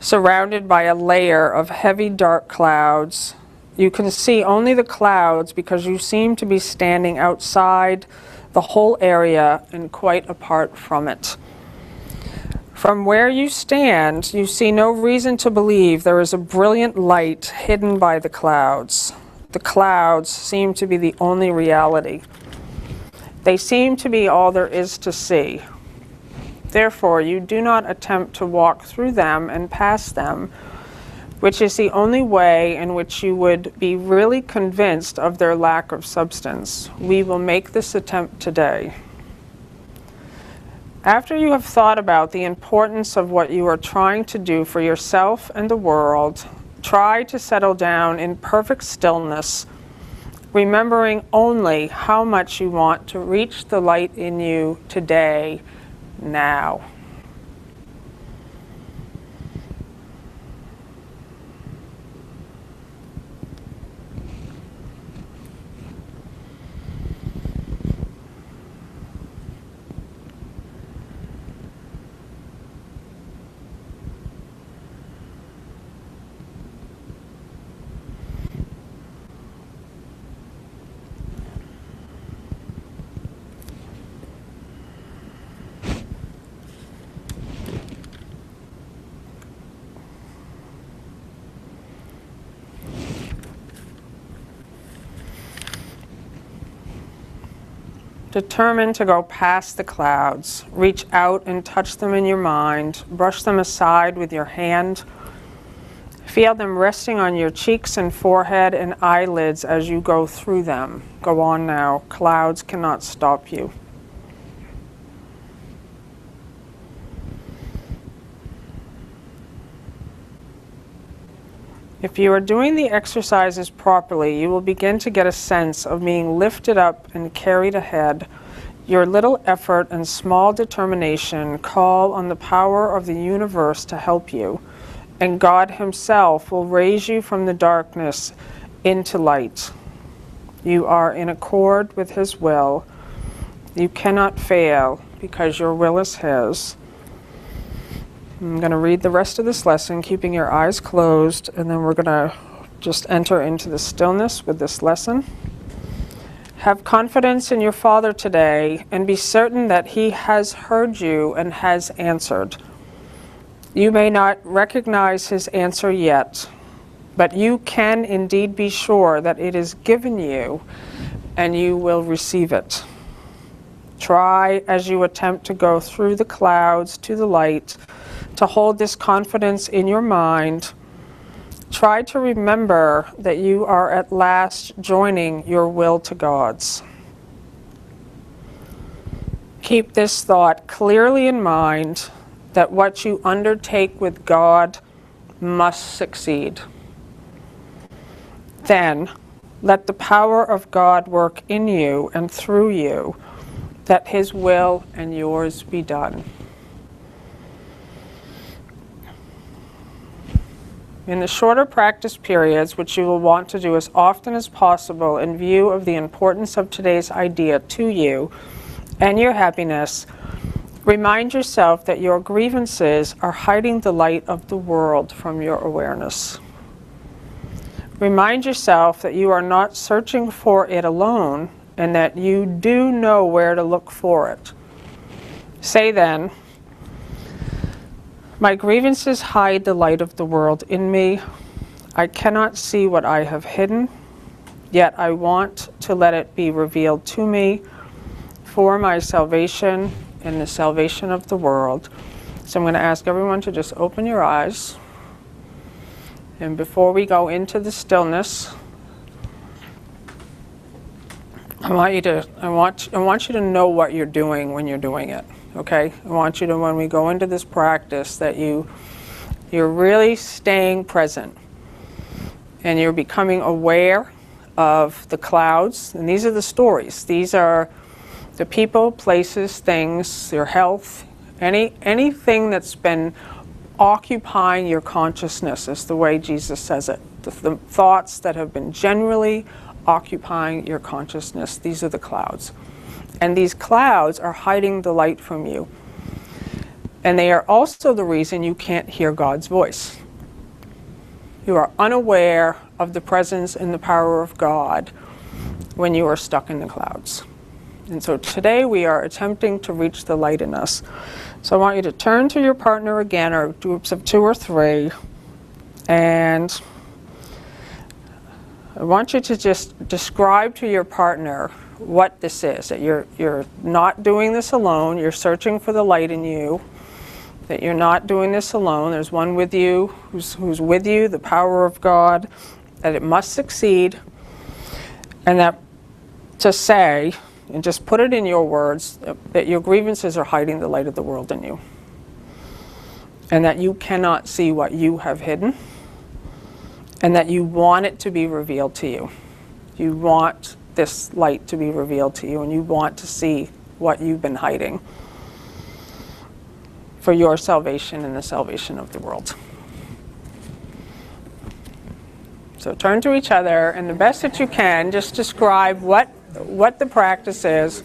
Speaker 3: surrounded by a layer of heavy dark clouds. You can see only the clouds because you seem to be standing outside the whole area and quite apart from it. From where you stand, you see no reason to believe there is a brilliant light hidden by the clouds. The clouds seem to be the only reality. They seem to be all there is to see. Therefore, you do not attempt to walk through them and past them, which is the only way in which you would be really convinced of their lack of substance. We will make this attempt today. After you have thought about the importance of what you are trying to do for yourself and the world, try to settle down in perfect stillness, remembering only how much you want to reach the light in you today, now. Determine to go past the clouds. Reach out and touch them in your mind. Brush them aside with your hand. Feel them resting on your cheeks and forehead and eyelids as you go through them. Go on now. Clouds cannot stop you. If you are doing the exercises properly, you will begin to get a sense of being lifted up and carried ahead. Your little effort and small determination call on the power of the universe to help you, and God Himself will raise you from the darkness into light. You are in accord with His will. You cannot fail because your will is His. I'm going to read the rest of this lesson, keeping your eyes closed, and then we're going to just enter into the stillness with this lesson. Have confidence in your Father today, and be certain that He has heard you and has answered. You may not recognize His answer yet, but you can indeed be sure that it is given you, and you will receive it. Try, as you attempt to go through the clouds to the light, to hold this confidence in your mind. Try to remember that you are at last joining your will to God's. Keep this thought clearly in mind, that what you undertake with God must succeed. Then, let the power of God work in you and through you, that His will and yours be done. In the shorter practice periods, which you will want to do as often as possible in view of the importance of today's idea to you and your happiness, remind yourself that your grievances are hiding the light of the world from your awareness. Remind yourself that you are not searching for it alone and that you do know where to look for it. Say then, my grievances hide the light of the world in me. I cannot see what I have hidden, yet I want to let it be revealed to me for my salvation and the salvation of the world. So I'm going to ask everyone to just open your eyes. And before we go into the stillness, I want you to know what you're doing when you're doing it. Okay? I want you to, when we go into this practice, that you're really staying present and you're becoming aware of the clouds. And these are the stories. These are the people, places, things, your health, anything that's been occupying your consciousness, is the way Jesus says it. The thoughts that have been generally occupying your consciousness, these are the clouds. And these clouds are hiding the light from you. And they are also the reason you can't hear God's voice. You are unaware of the presence and the power of God when you are stuck in the clouds. And so today we are attempting to reach the light in us. So I want you to turn to your partner again, or groups of 2 or 3, and I want you to just describe to your partner what this is, that you're not doing this alone, you're searching for the light in you, that you're not doing this alone, there's one with you who's with you, the power of God, that it must succeed, and that to say, and just put it in your words, that your grievances are hiding the light of the world in you, and that you cannot see what you have hidden, and that you want it to be revealed to you. You want this light to be revealed to you, and you want to see what you've been hiding for your salvation and the salvation of the world. So turn to each other, and the best that you can, just describe what the practice is.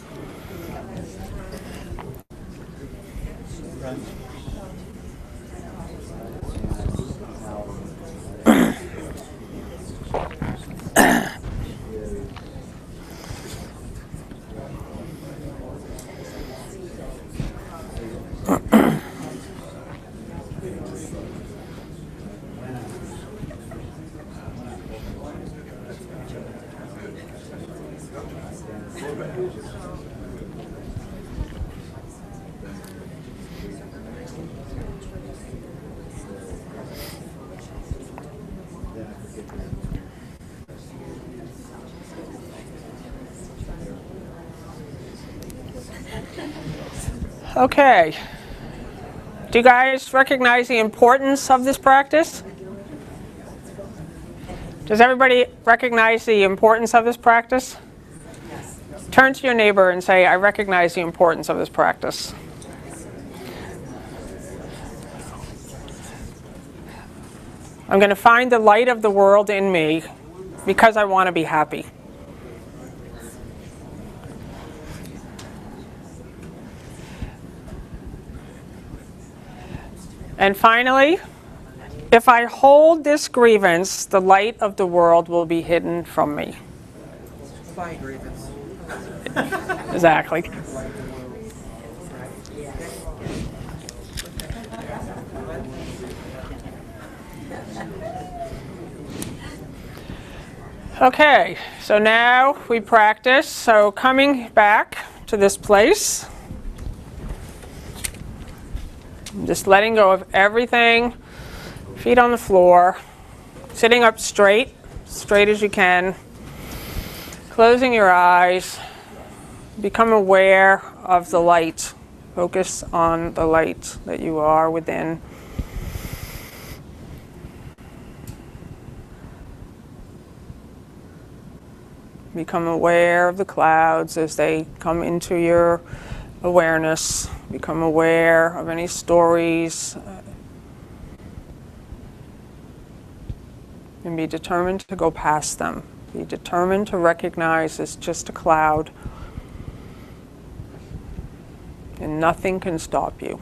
Speaker 3: Okay. Do you guys recognize the importance of this practice? Does everybody recognize the importance of this practice? Yes. Turn to your neighbor and say, I recognize the importance of this practice. I'm going to find the light of the world in me because I want to be happy. And finally, if I hold this grievance, the light of the world will be hidden from me.
Speaker 7: My grievance.
Speaker 3: Exactly. Okay, so now we practice. So coming back to this place, just letting go of everything, feet on the floor, sitting up straight as you can, closing your eyes, become aware of the light, focus on the light that you are within. Become aware of the clouds as they come into your awareness. Become aware of any stories. and be determined to go past them. Be determined to recognize it's just a cloud and nothing can stop you.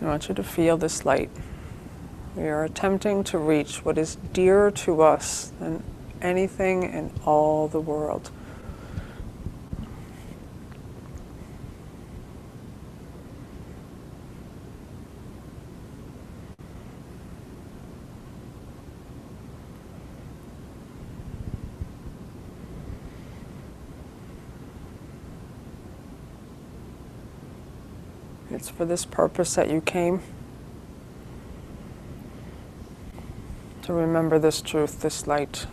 Speaker 3: I want you to feel this light. We are attempting to reach what is dearer to us than anything in all the world. It's for this purpose that you came. To remember this truth, this light.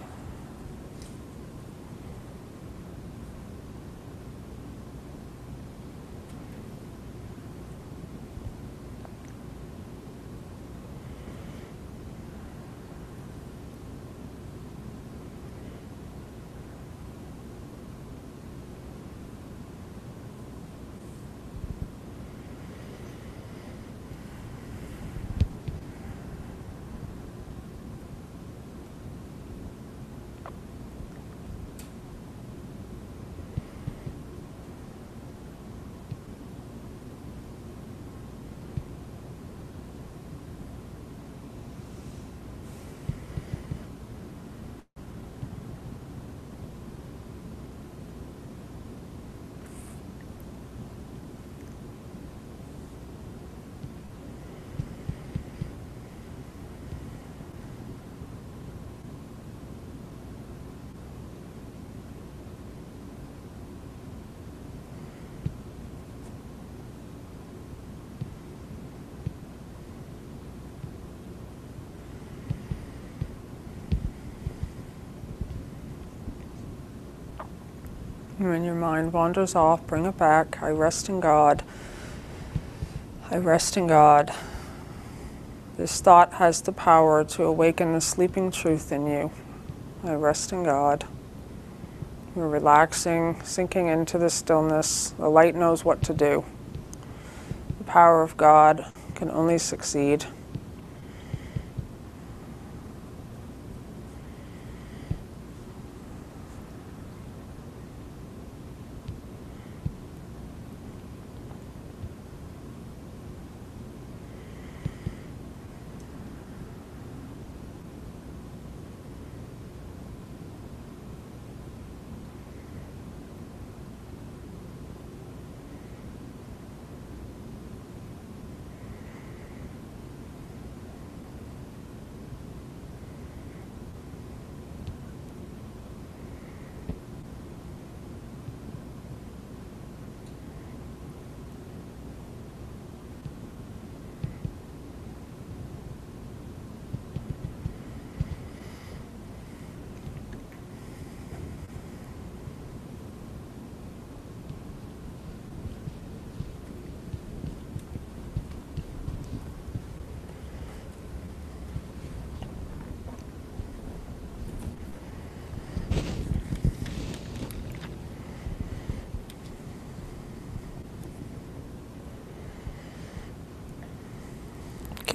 Speaker 3: When your mind wanders off, bring it back. I rest in God. I rest in God. This thought has the power to awaken the sleeping truth in you. I rest in God. You're relaxing, sinking into the stillness. The light knows what to do. The power of God can only succeed.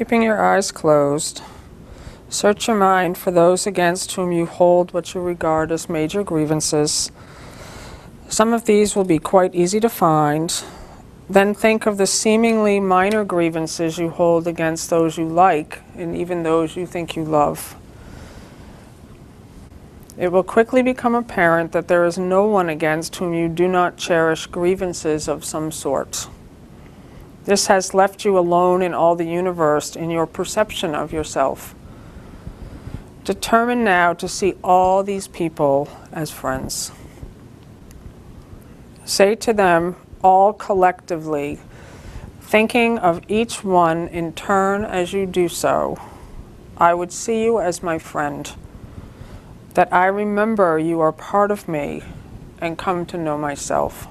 Speaker 3: Keeping your eyes closed, search your mind for those against whom you hold what you regard as major grievances. Some of these will be quite easy to find. Then think of the seemingly minor grievances you hold against those you like and even those you think you love. It will quickly become apparent that there is no one against whom you do not cherish grievances of some sort. This has left you alone in all the universe in your perception of yourself. Determine now to see all these people as friends. Say to them all collectively, thinking of each one in turn as you do so, I would see you as my friend, that I remember you are part of me and come to know myself.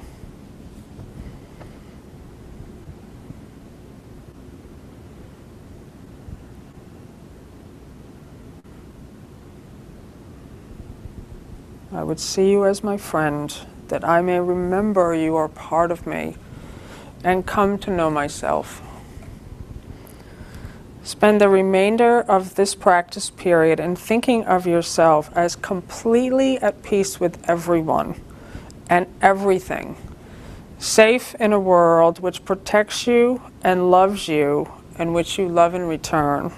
Speaker 3: I would see you as my friend, that I may remember you are part of me and come to know myself. Spend the remainder of this practice period in thinking of yourself as completely at peace with everyone and everything, safe in a world which protects you and loves you and which you love in return.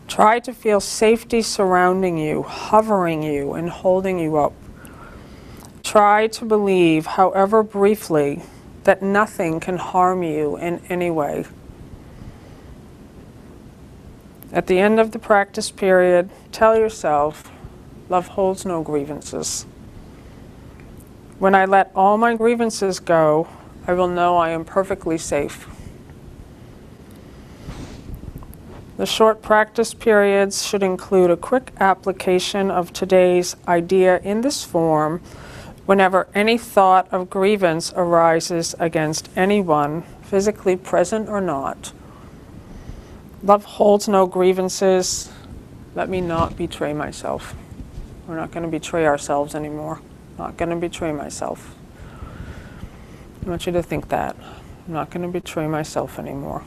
Speaker 3: Try to feel safety surrounding you, hovering you, and holding you up. Try to believe, however briefly, that nothing can harm you in any way. At the end of the practice period, tell yourself, love holds no grievances. When I let all my grievances go, I will know I am perfectly safe. The short practice periods should include a quick application of today's idea in this form whenever any thought of grievance arises against anyone, physically present or not. Love holds no grievances. Let me not betray myself. We're not going to betray ourselves anymore. Not going to betray myself. I want you to think that. I'm not going to betray myself anymore.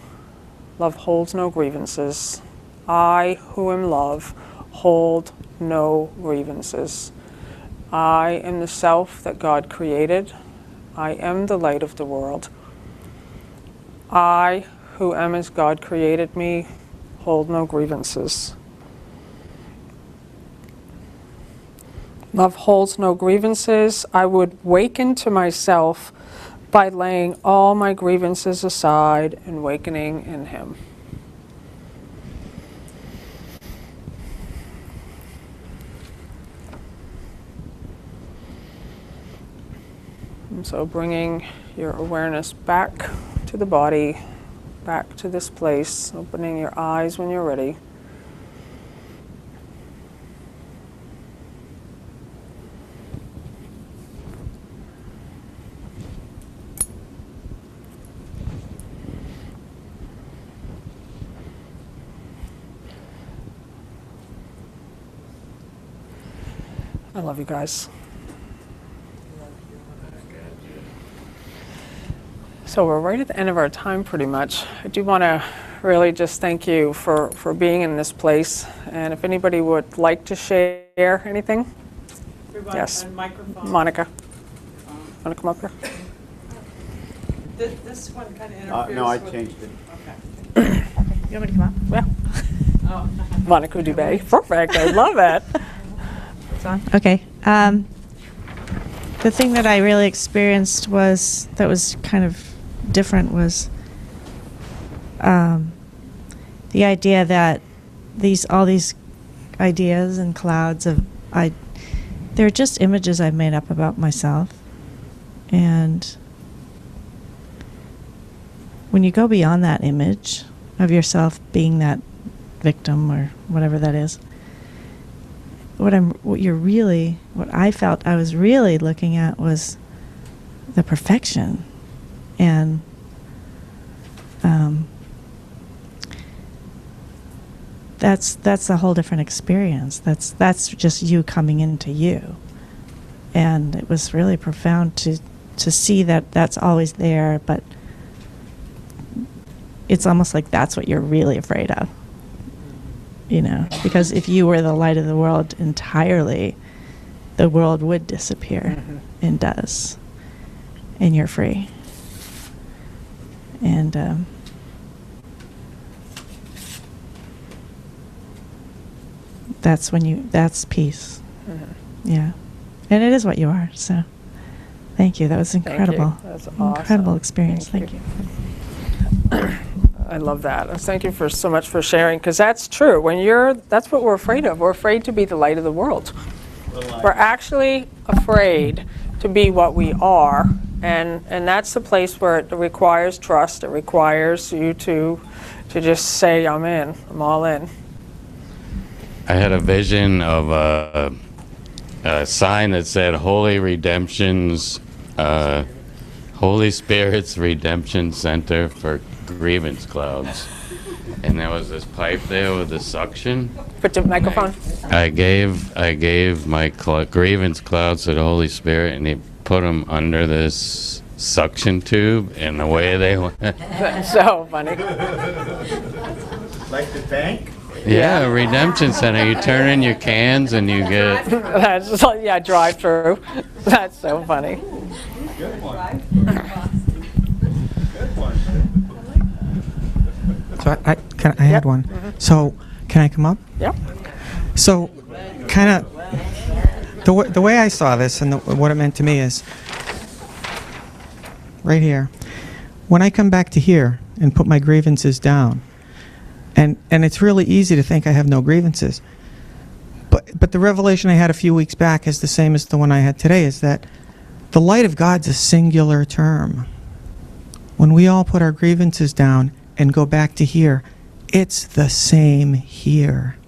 Speaker 3: Love holds no grievances. I, who am love, hold no grievances. I am the self that God created. I am the light of the world. I, who am as God created me, hold no grievances. Love holds no grievances. I would waken to myself by laying all my grievances aside and awakening in Him. And so bringing your awareness back to the body, back to this place, opening your eyes when you're ready. I love you guys. So we're right at the end of our time pretty much. I do want to really just thank you for being in this place. And if anybody would like to share anything?
Speaker 4: Everybody,
Speaker 3: Yes.
Speaker 4: and microphone.
Speaker 3: Monica, want to come up here?
Speaker 4: This one kind of interferes
Speaker 1: No, I
Speaker 4: with...
Speaker 1: changed it.
Speaker 4: Okay.
Speaker 2: You want me to come up?
Speaker 3: Yeah.
Speaker 4: Oh.
Speaker 3: Monica Dubé. Perfect. I love it.
Speaker 2: It's on? Okay. The thing that I really experienced that was kind of different was the idea that all these ideas and clouds they're just images I've made up about myself. And when you go beyond that image of yourself being that victim or whatever that is, what I felt I was really looking at was the perfection. And that's a whole different experience. That's just you coming into you. And it was really profound to see that that's always there, but it's almost like that's what you're really afraid of. Because if you were the light of the world entirely, the world would disappear, and does, and you're free. And
Speaker 8: that's peace. Yeah. And it is what you are. So thank you. That was incredible.
Speaker 3: That's awesome.
Speaker 8: Incredible experience. Thank you.
Speaker 3: I love that. And thank you so much for sharing, because that's true. That's what we're afraid of. We're afraid to be the light of the world. We're actually afraid to be what we are, and that's the place where it requires trust. It requires you to just say, I'm in. I'm all in.
Speaker 5: I had a vision of a sign that said Holy Spirit's Redemption Center for Grievance Clouds. And there was this pipe there with the suction.
Speaker 3: Put the microphone.
Speaker 5: I gave my grievance clouds to the Holy Spirit, and he put them under this suction tube, and away they went.
Speaker 3: That's so funny.
Speaker 1: Like the bank?
Speaker 5: Yeah, Redemption Center. You turn in your cans and you get.
Speaker 3: That's like, yeah, drive through. That's so funny.
Speaker 1: Good one.
Speaker 7: So I had one. So can I come up?
Speaker 3: Yep.
Speaker 7: So kind of the way I saw this and what it meant to me is right here. When I come back to here and put my grievances down, and it's really easy to think I have no grievances, but the revelation I had a few weeks back is the same as the one I had today, is that the light of God's a singular term. When we all put our grievances down and go back to here, it's the same here.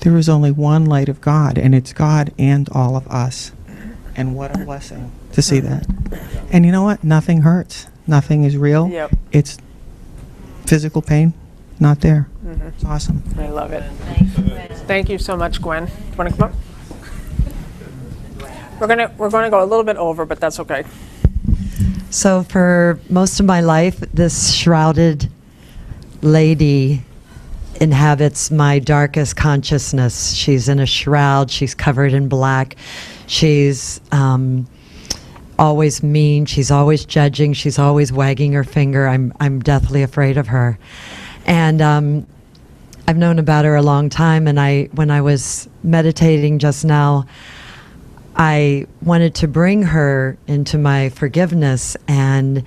Speaker 7: There is only one light of God, and it's God and all of us. And what a blessing to see that. And you know what? Nothing hurts. Nothing is real.
Speaker 3: Yep.
Speaker 7: It's physical pain, not there. It's awesome.
Speaker 3: I love it. Thank you so much, Gwen. Do you want to come up? We're gonna go a little bit over, but that's okay.
Speaker 9: So for most of my life, this shrouded lady inhabits my darkest consciousness. She's in a shroud. She's covered in black. She's always mean. She's always judging. She's always wagging her finger. I'm deathly afraid of her. And I've known about her a long time. And when I was meditating just now, I wanted to bring her into my forgiveness, and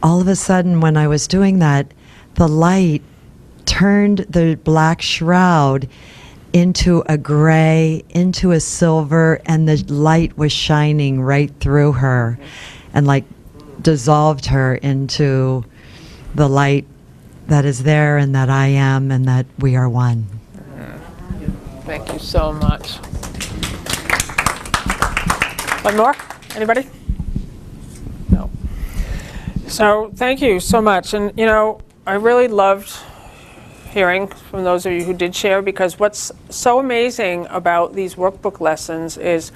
Speaker 9: all of a sudden when I was doing that, the light turned the black shroud into a gray, into a silver, and the light was shining right through her and like dissolved her into the light that is there and that I am and that we are one.
Speaker 3: Thank you so much. One more? Anybody? No. So thank you so much. And you know, I really loved hearing from those of you who did share, because what's so amazing about these workbook lessons is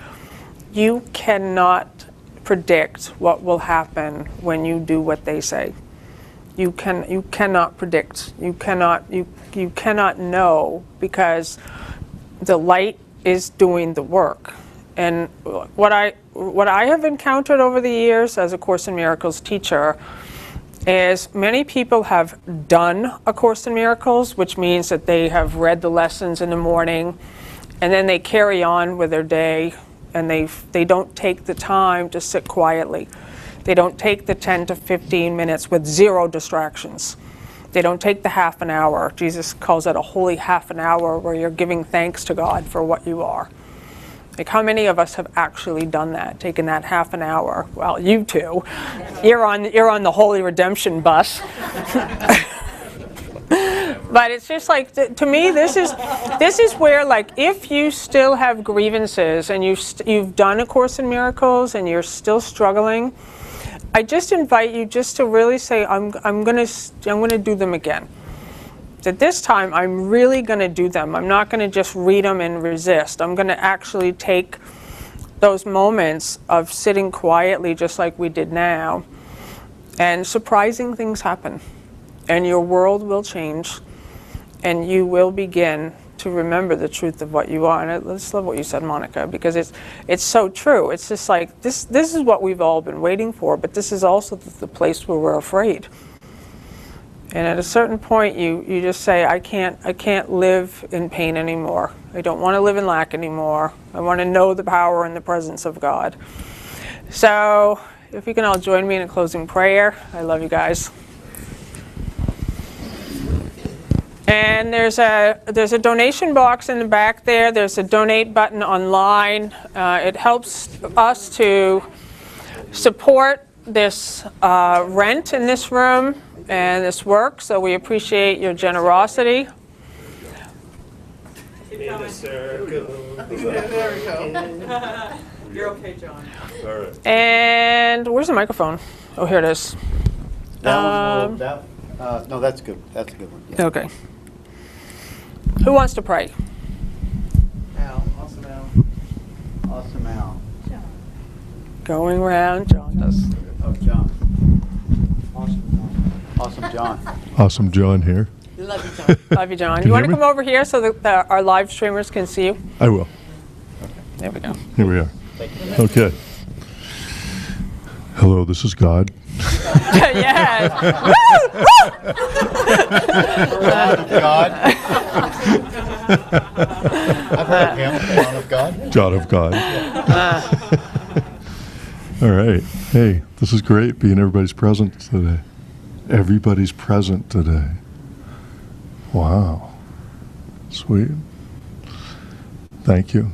Speaker 3: you cannot predict what will happen when you do what they say. You cannot predict. You cannot know, because the light is doing the work. And what I have encountered over the years as a Course in Miracles teacher is many people have done A Course in Miracles, which means that they have read the lessons in the morning, and then they carry on with their day, and they don't take the time to sit quietly. They don't take the 10 to 15 minutes with zero distractions. They don't take the half an hour. Jesus calls it a holy half an hour where you're giving thanks to God for what you are. Like, how many of us have actually done that, taken that half an hour? Well, you two. You're on the Holy Redemption bus. But it's just like, to me, this is where, like, if you still have grievances and you've done A Course in Miracles and you're still struggling, I just invite you just to really say, I'm gonna do them again. That this time I'm really going to do them. I'm not going to just read them and resist. I'm going to actually take those moments of sitting quietly just like we did now, and surprising things happen, and your world will change, and you will begin to remember the truth of what you are. And I just love what you said, Monica, because it's so true. It's just like this is what we've all been waiting for, but this is also the place where we're afraid. And at a certain point, you just say, I can't live in pain anymore. I don't want to live in lack anymore. I want to know the power and the presence of God. So if you can all join me in a closing prayer. I love you guys. And there's a donation box in the back there. There's a donate button online. It helps us to support this rent in this room and this work, so we appreciate your generosity.
Speaker 4: There we go. You're okay, John.
Speaker 10: All right.
Speaker 3: And where's the microphone? Oh, here it is.
Speaker 1: No, that's good. That's a good one. Yeah.
Speaker 3: Okay. Who wants to pray?
Speaker 4: Al, awesome Al.
Speaker 1: Awesome, Al.
Speaker 3: Going round, John does.
Speaker 1: Oh, John. Awesome, John.
Speaker 10: Awesome John here.
Speaker 3: Love you, John. Love you, John.
Speaker 10: Can
Speaker 3: You want
Speaker 10: you
Speaker 3: to
Speaker 10: hear
Speaker 3: come over here so that our live streamers can see you?
Speaker 10: I will.
Speaker 3: There we go.
Speaker 10: Here we are. Okay. Hello, this is God.
Speaker 3: Yes.
Speaker 1: God. I've heard of him, God of God.
Speaker 10: God of God. All right. Hey, this is great being everybody's present today. Everybody's present today. Wow. Sweet. Thank you.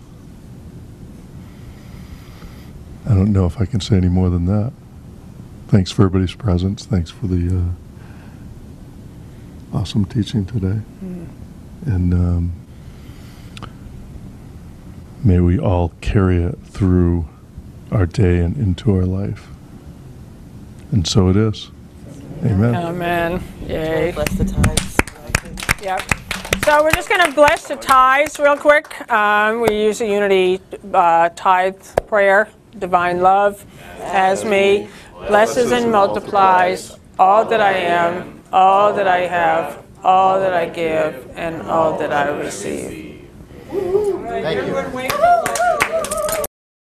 Speaker 10: I don't know if I can say any more than that. Thanks for everybody's presence. Thanks for the awesome teaching today. And may we all carry it through our day and into our life. And so it is. Amen.
Speaker 3: Amen. Yay.
Speaker 4: Bless the tithes.
Speaker 3: Yep. So we're just going to bless the tithes real quick. We use a unity tithe prayer. Divine love has me, blesses and multiplies all that I am, all that I have, all that I give, and all that I receive.
Speaker 1: Thank you.